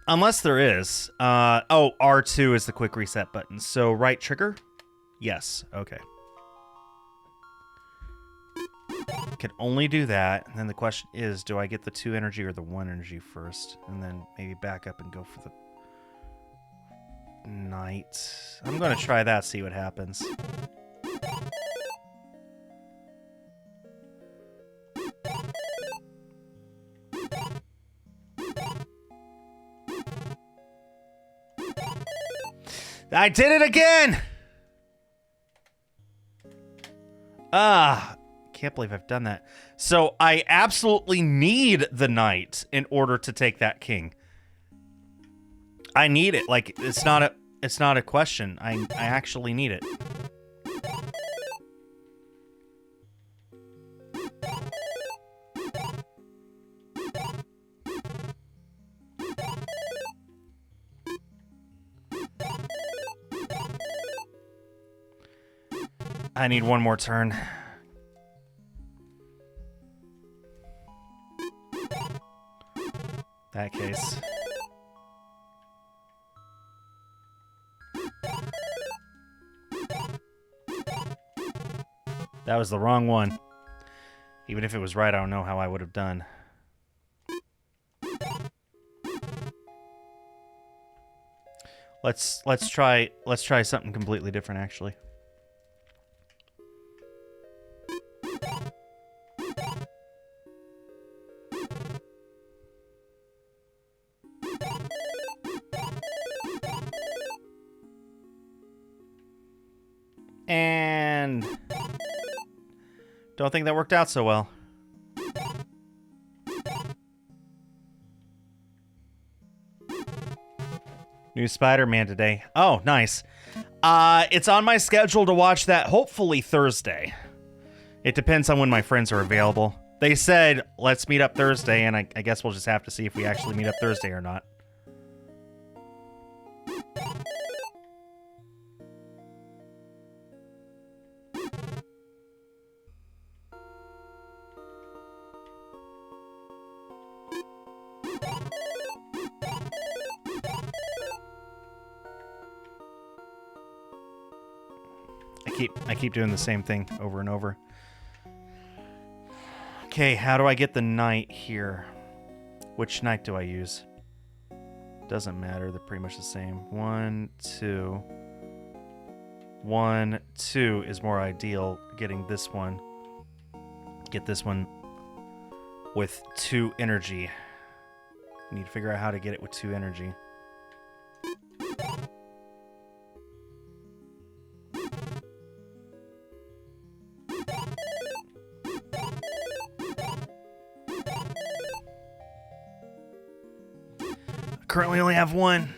Unless there is. Oh, R2 is the quick reset button. So right trigger? Yes. Okay. Can only do that. And then the question is, do I get the 2 energy or the 1 energy first? And then maybe back up and go for the knight. I'm going to try that, see what happens. I did it again! Can't believe I've done that. So I absolutely need the knight in order to take that king. I need it. Like, it's not a question. I actually need it. I need one more turn. That case. That was the wrong one. Even if it was right, I don't know how I would have done. Let's try something completely different, actually. And don't think that worked out so well. New Spider-Man today. Oh, nice. It's on my schedule to watch that hopefully Thursday. It depends on when my friends are available. They said, let's meet up Thursday, and I guess we'll just have to see if we actually meet up Thursday or not. I keep doing the same thing over and over. Okay, how do I get the knight here? Which knight do I use? Doesn't matter, they're pretty much the same. 1, 2. 1, 2 is more ideal. Getting this one. Get this one with 2 energy. Need to figure out how to get it with 2 energy. Currently only have 1.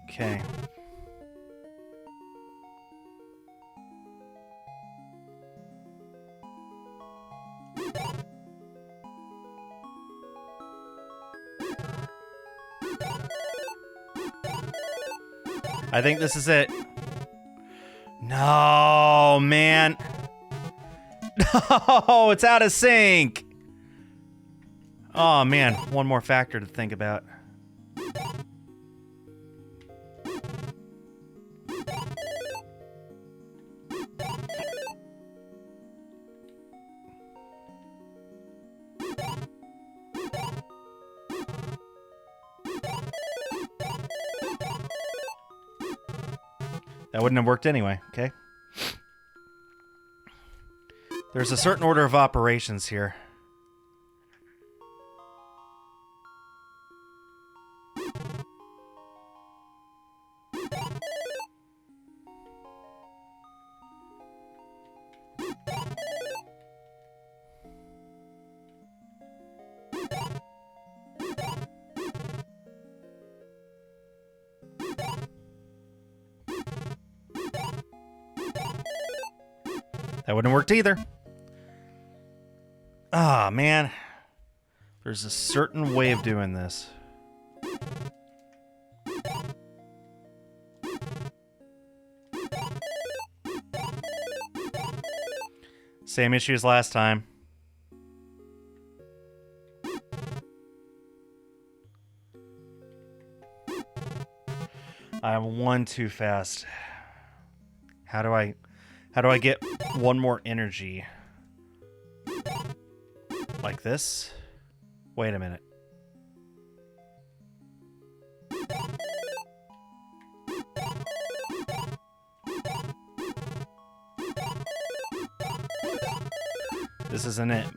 Okay. I think this is it. No, man. No, it's out of sync. Oh, man. One more factor to think about. That wouldn't have worked anyway, okay? There's a certain order of operations here. That wouldn't have worked either. Ah, man. There's a certain way of doing this. Same issue as last time. I'm 1 too fast. How do I get 1 more energy? Like this? Wait a minute. This isn't it.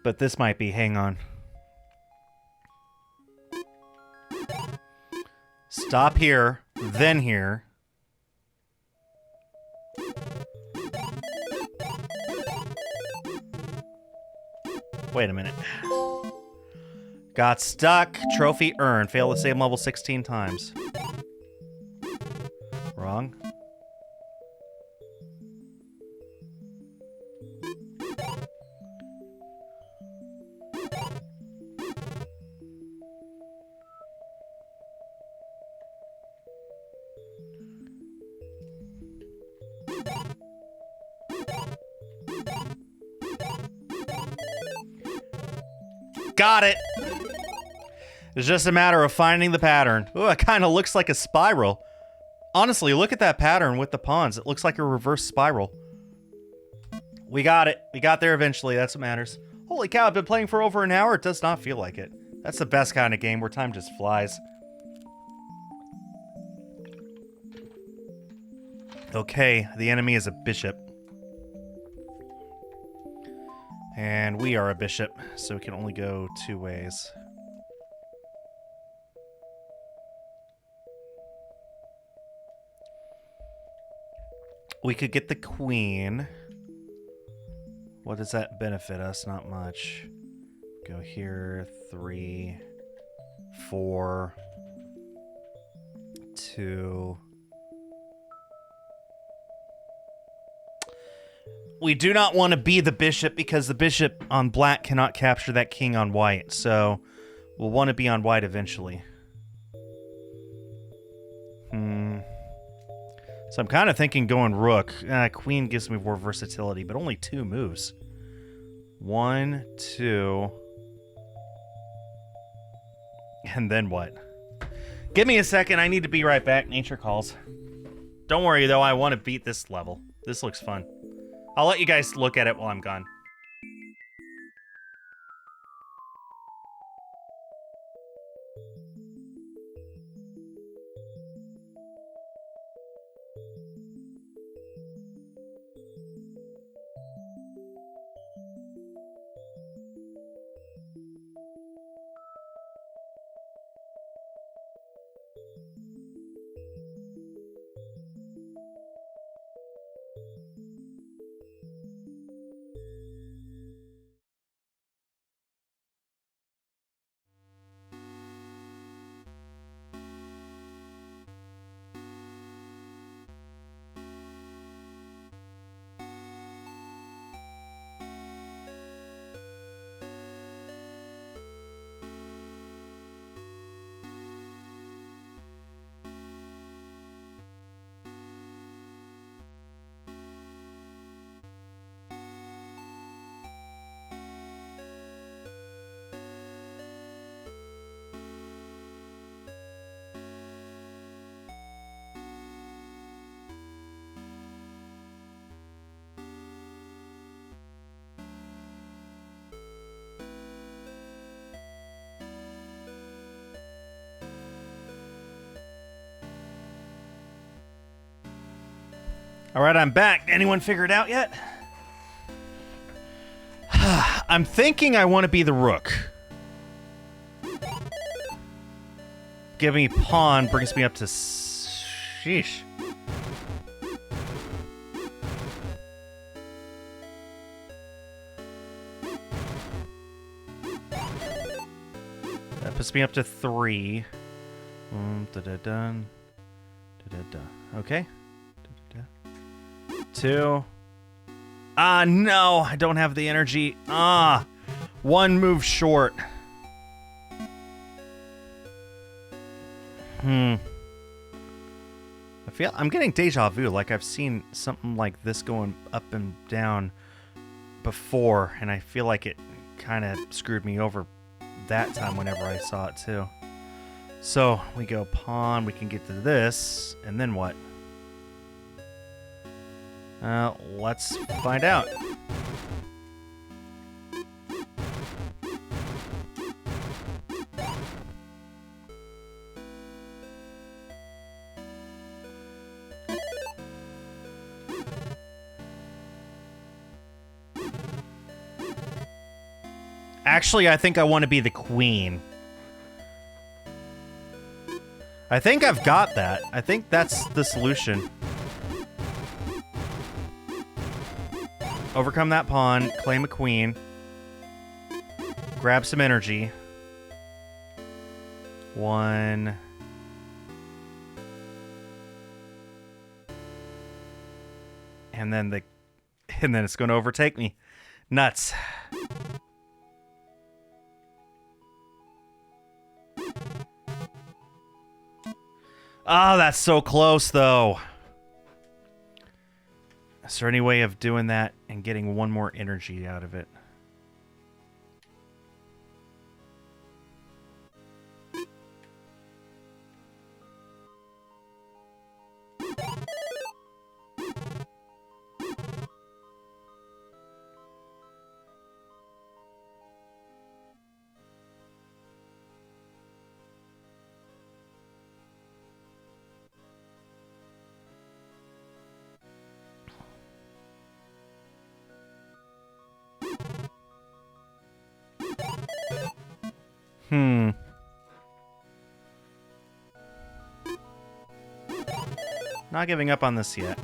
But this might be. Hang on. Stop here, then here. Wait a minute. Got stuck. Trophy earned. Failed the same level 16 times. Wrong. Got it! It's just a matter of finding the pattern. Ooh, it kind of looks like a spiral. Honestly, look at that pattern with the pawns. It looks like a reverse spiral. We got it. We got there eventually. That's what matters. Holy cow, I've been playing for over an hour. It does not feel like it. That's the best kind of game where time just flies. Okay, the enemy is a bishop. And we are a bishop, so we can only go 2 ways. We could get the queen. What does that benefit us? Not much. Go here, 3, 4, 2. We do not want to be the bishop because the bishop on black cannot capture that king on white. So we'll want to be on white eventually. So I'm kind of thinking going rook. Queen gives me more versatility, but only 2 moves. 1, 2. And then what? Give me a second. I need to be right back. Nature calls. Don't worry, though. I want to beat this level. This looks fun. I'll let you guys look at it while I'm gone. Alright, I'm back. Anyone figure it out yet? I'm thinking I want to be the rook. Give me pawn brings me up to... Sheesh. That puts me up to 3. Da-da-dun. Da-da-da. Okay. Da-da-da. 2. Ah, no! I don't have the energy. Ah! 1 move short. I'm getting deja vu, like I've seen something like this going up and down before, and I feel like it kind of screwed me over that time whenever I saw it too. So we go pawn, we can get to this, and then what? Let's find out. Actually, I think I want to be the queen. I think I've got that. I think that's the solution. Overcome that pawn, claim a queen, grab some energy. 1. And then it's going to overtake me. Nuts. Oh, that's so close, though. Is there any way of doing that and getting 1 more energy out of it? Not giving up on this yet.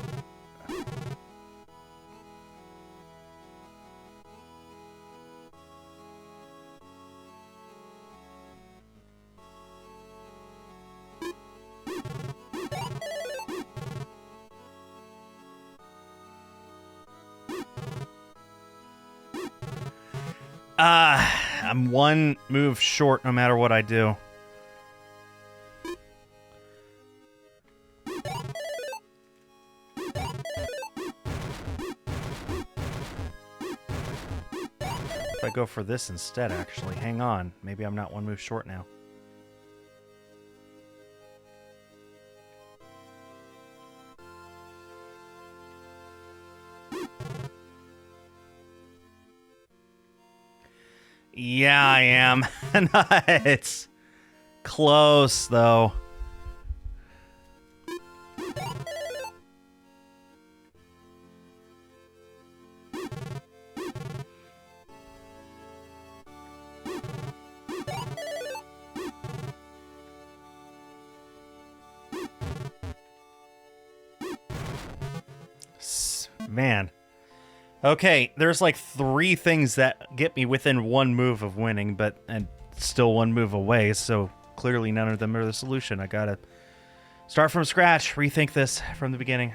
I'm 1 move short no matter what I do. If I go for this instead, actually. Hang on. Maybe I'm not 1 move short now. Yeah, I am. It's close, though. Man. Okay, there's like 3 things that get me within 1 move of winning, and still 1 move away, so clearly none of them are the solution. I gotta start from scratch, rethink this from the beginning.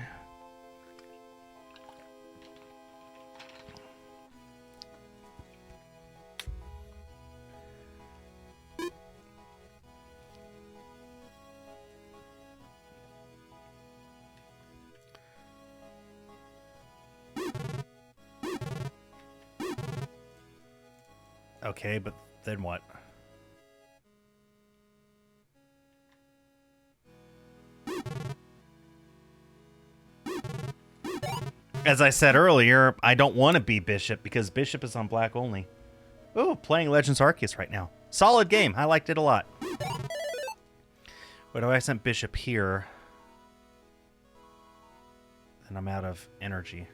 Okay, but then what? As I said earlier, I don't want to be Bishop because Bishop is on black only. Ooh, playing Legends Arceus right now. Solid game. I liked it a lot. What do I sent Bishop here? then I'm out of energy.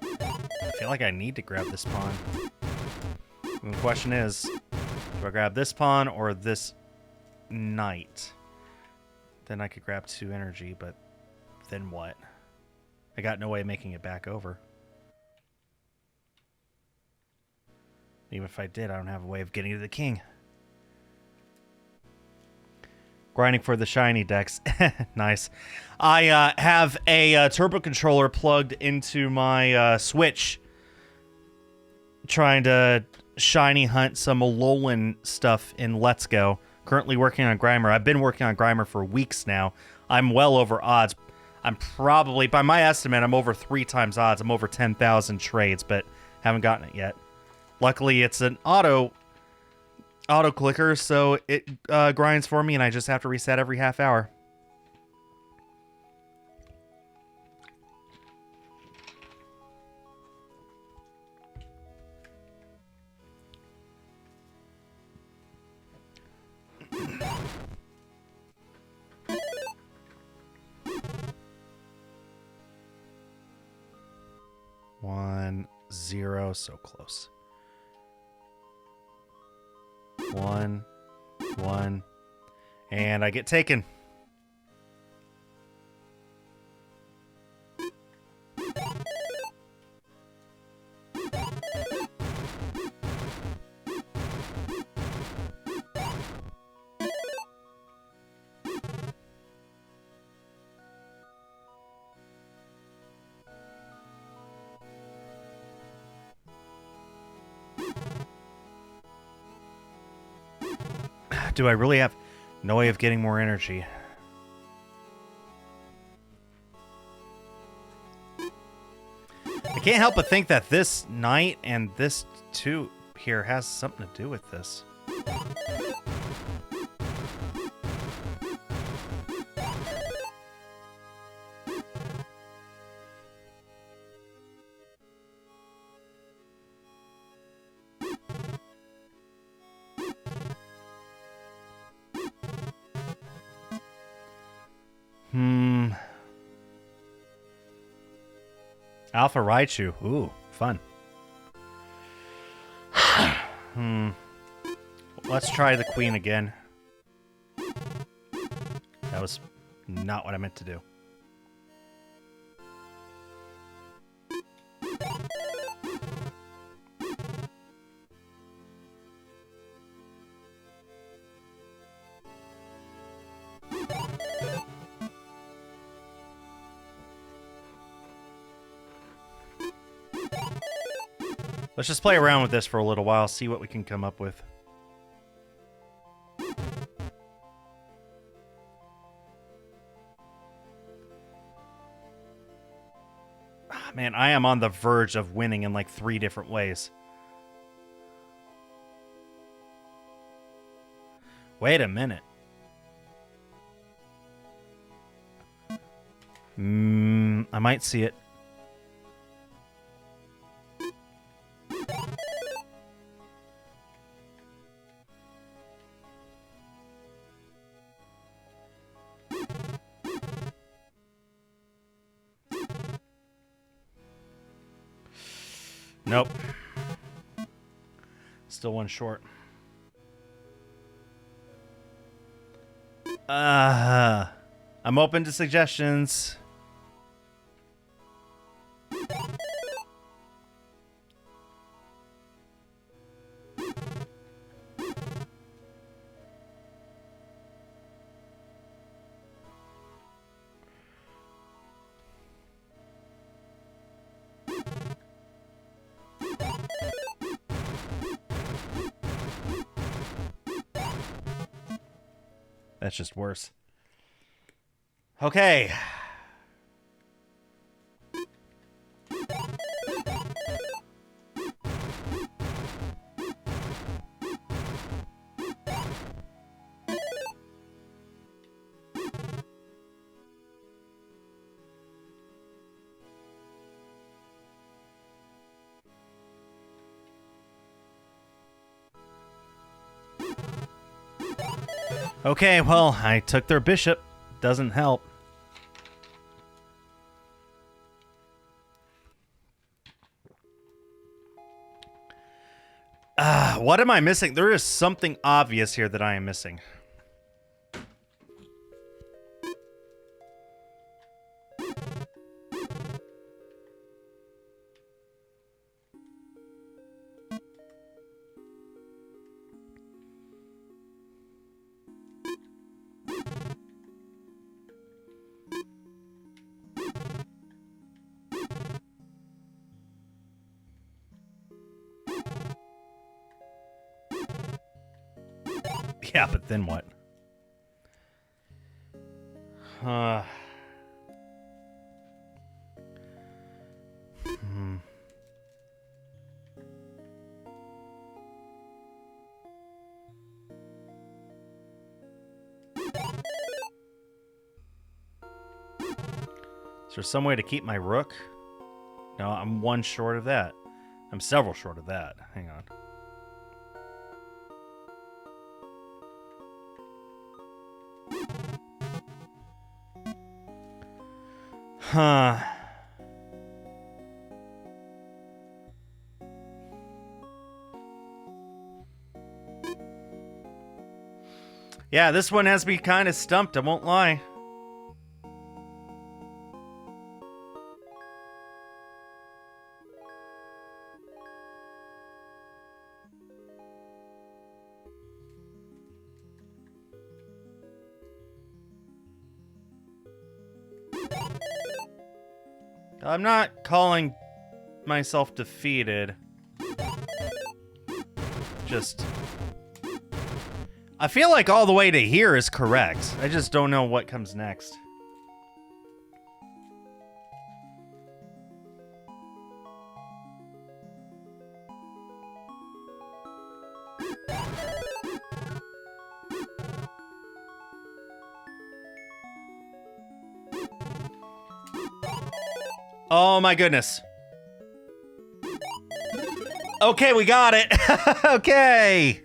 I feel like I need to grab this pawn. And the question is, do I grab this pawn or this knight? Then I could grab 2 energy, but then what? I got no way of making it back over. Even if I did, I don't have a way of getting to the king. Grinding for the shiny decks. Nice. I have a turbo controller plugged into my Switch, trying to shiny hunt some Alolan stuff in Let's Go. Currently working on Grimer. I've been working on Grimer for weeks now. I'm well over odds. I'm probably, by my estimate, I'm over 3 times odds. I'm over 10,000 trades, but haven't gotten it yet. Luckily, it's an auto clicker, so it grinds for me, and I just have to reset every half hour. One, 0, so close. 1, 1, and I get taken. Do I really have no way of getting more energy? I can't help but think that this knight and this 2 here has something to do with this. Alpha Raichu. Ooh, fun. Let's try the queen again. That was not what I meant to do. Let's just play around with this for a little while, see what we can come up with. Man, I am on the verge of winning in like 3 different ways. Wait a minute. I might see it. Nope. Still 1 short. I'm open to suggestions. That's just worse. Okay. Okay, well, I took their bishop. Doesn't help. What am I missing? There is something obvious here that I am missing. Yeah, but then what? Is there some way to keep my rook? No, I'm one short of that. I'm several short of that. Hang on. Huh. Yeah, this one has me kind of stumped, I won't lie. I'm not calling myself defeated. Just... I feel like all the way to here is correct. I just don't know what comes next. Oh my goodness. Okay, we got it. Okay.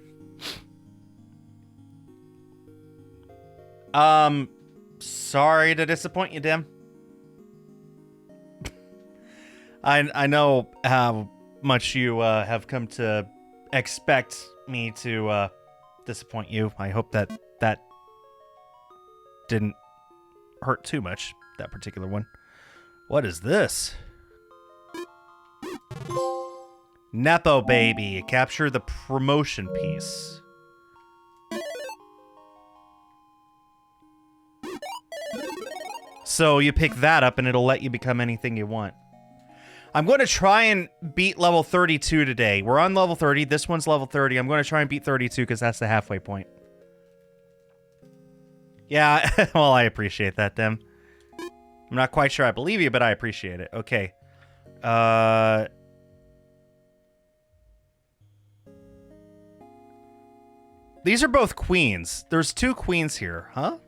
Sorry to disappoint you, Dim. I know how much you have come to expect me to disappoint you. I hope that didn't hurt too much, that particular one. What is this? Nepo Baby. Capture the promotion piece. So you pick that up and it'll let you become anything you want. I'm going to try and beat level 32 today. We're on level 30. This one's level 30. I'm going to try and beat 32 because that's the halfway point. Yeah, well, I appreciate that, Dem. I'm not quite sure I believe you, but I appreciate it. Okay. These are both queens. There's 2 queens here, huh?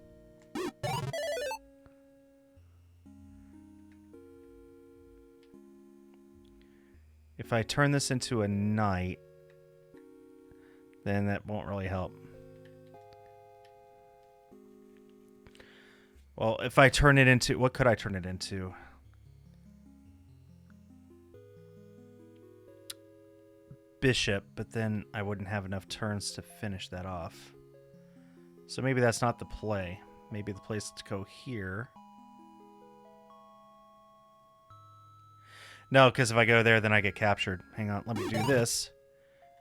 If I turn this into a knight, then that won't really help. Well, if I turn it into... What could I turn it into? Bishop, but then I wouldn't have enough turns to finish that off. So maybe that's not the play. Maybe the place to go here. No, because if I go there, then I get captured. Hang on, let me do this.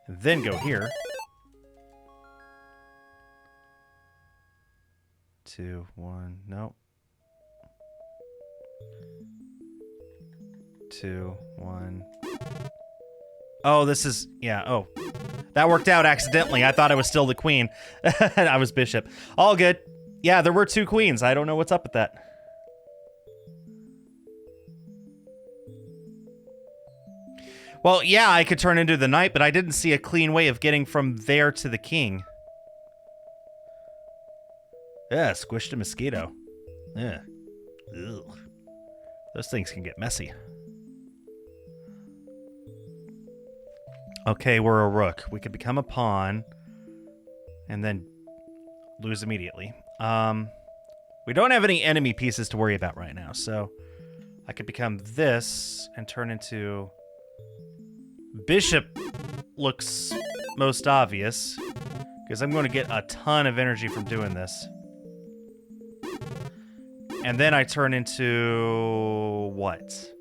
And then go here. 2, 1, nope. 2, 1. Oh, this is... Yeah, oh. That worked out accidentally. I thought I was still the queen. I was bishop. All good. Yeah, there were 2 queens. I don't know what's up with that. Well, yeah, I could turn into the knight, but I didn't see a clean way of getting from there to the king. Yeah, squished a mosquito. Yeah. Ugh. Those things can get messy. Okay, we're a rook. We could become a pawn and then lose immediately. We don't have any enemy pieces to worry about right now, so I could become this and turn into... Bishop looks most obvious, because I'm going to get a ton of energy from doing this. And then I turn into... what?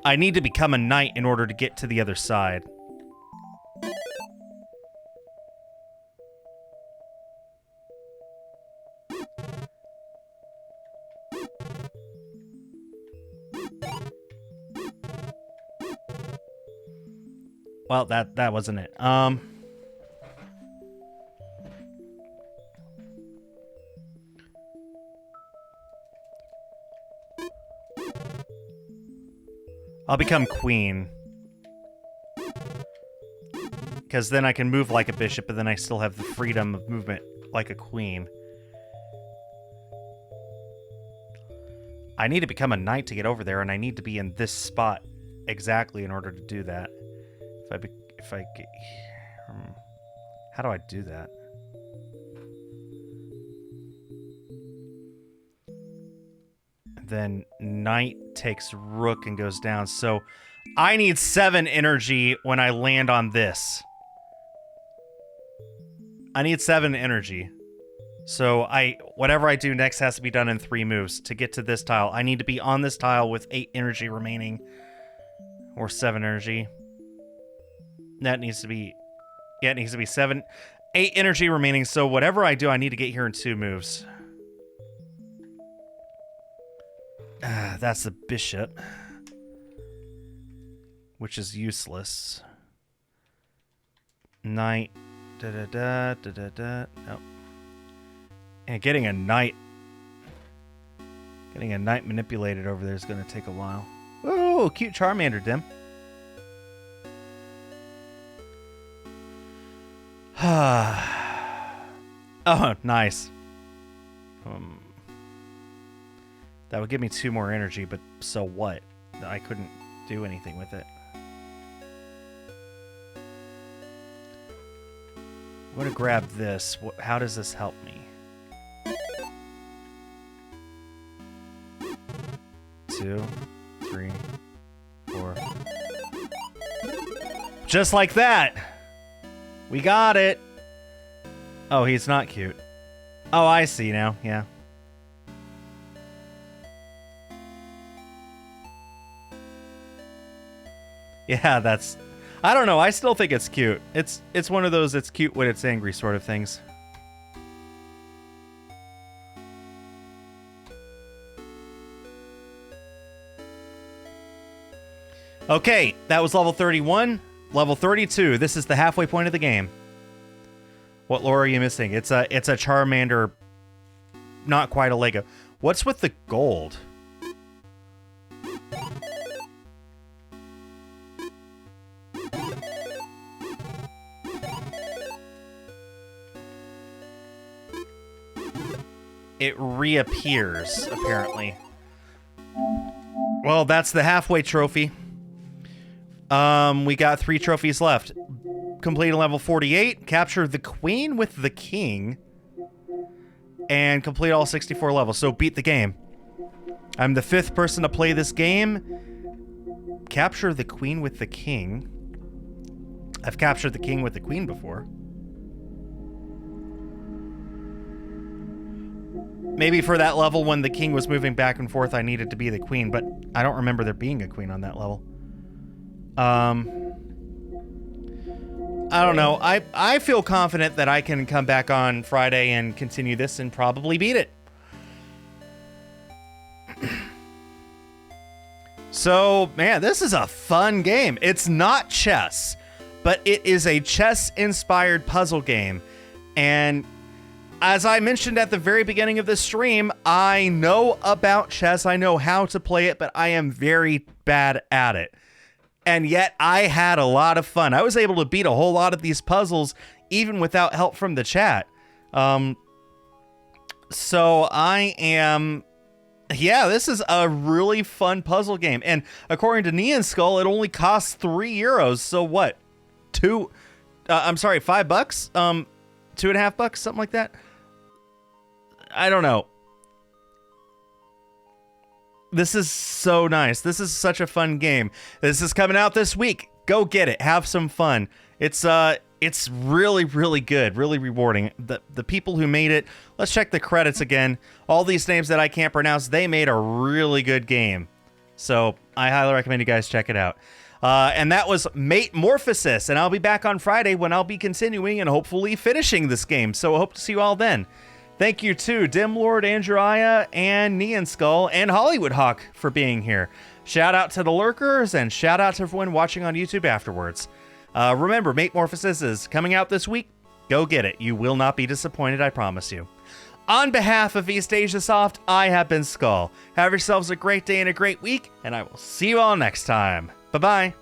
I need to become a knight in order to get to the other side. Well, that wasn't it. I'll become queen. Because then I can move like a bishop, but then I still have the freedom of movement like a queen. I need to become a knight to get over there, and I need to be in this spot exactly in order to do that. How do I do that? Then knight takes rook and goes down. So I need 7 energy when I land on this. I need 7 energy. So whatever I do next has to be done in 3 moves. To get to this tile, I need to be on this tile with 8 energy remaining. Or 7 energy. That needs to be... yeah, it needs to be 8 energy remaining. So whatever I do, I need to get here in 2 moves. That's the bishop. Which is useless. Knight. Nope. And getting a knight manipulated over there is going to take a while. Oh, cute Charmander, Dim. Oh, nice. That would give me 2 more energy, but so what? I couldn't do anything with it. I'm going to grab this. How does this help me? 2, 3, 4. Just like that! We got it! Oh, he's not cute. Oh, I see now. Yeah. Yeah, that's... I don't know. I still think it's cute. It's one of those it's cute when it's angry sort of things. Okay, that was level 31. Level 32. This is the halfway point of the game. What lore are you missing? It's a Charmander, not quite a Lego. What's with the gold? It reappears, apparently. Well, that's the halfway trophy. We got 3 trophies left. Complete level 48, capture the queen with the king, and complete all 64 levels. So beat the game. I'm the 5th person to play this game. Capture the queen with the king. I've captured the king with the queen before. Maybe for that level when the king was moving back and forth, I needed to be the queen, but I don't remember there being a queen on that level. I don't know. I feel confident that I can come back on Friday and continue this and probably beat it. So, man, this is a fun game. It's not chess, but it is a chess-inspired puzzle game. And as I mentioned at the very beginning of this stream, I know about chess. I know how to play it, but I am very bad at it. And yet I had a lot of fun. I was able to beat a whole lot of these puzzles even without help from the chat. So I am... yeah, this is a really fun puzzle game. And according to Neon Skull, it only costs €3. So what? I'm sorry, $5? $2.50? Something like that? I don't know. This is so nice. This is such a fun game. This is coming out this week. Go get it. Have some fun. It's really, really good. Really rewarding. The people who made it, let's check the credits again. All these names that I can't pronounce, they made a really good game. So I highly recommend you guys check it out. And that was Metamorphosis, and I'll be back on Friday when I'll be continuing and hopefully finishing this game. So I hope to see you all then. Thank you to Dimlord, Andrea, and Neon Skull, and Hollywood Hawk for being here. Shout out to the lurkers, and shout out to everyone watching on YouTube afterwards. Remember, Metamorphosis is coming out this week. Go get it. You will not be disappointed, I promise you. On behalf of East Asia Soft, I have been Skull. Have yourselves a great day and a great week, and I will see you all next time. Bye-bye.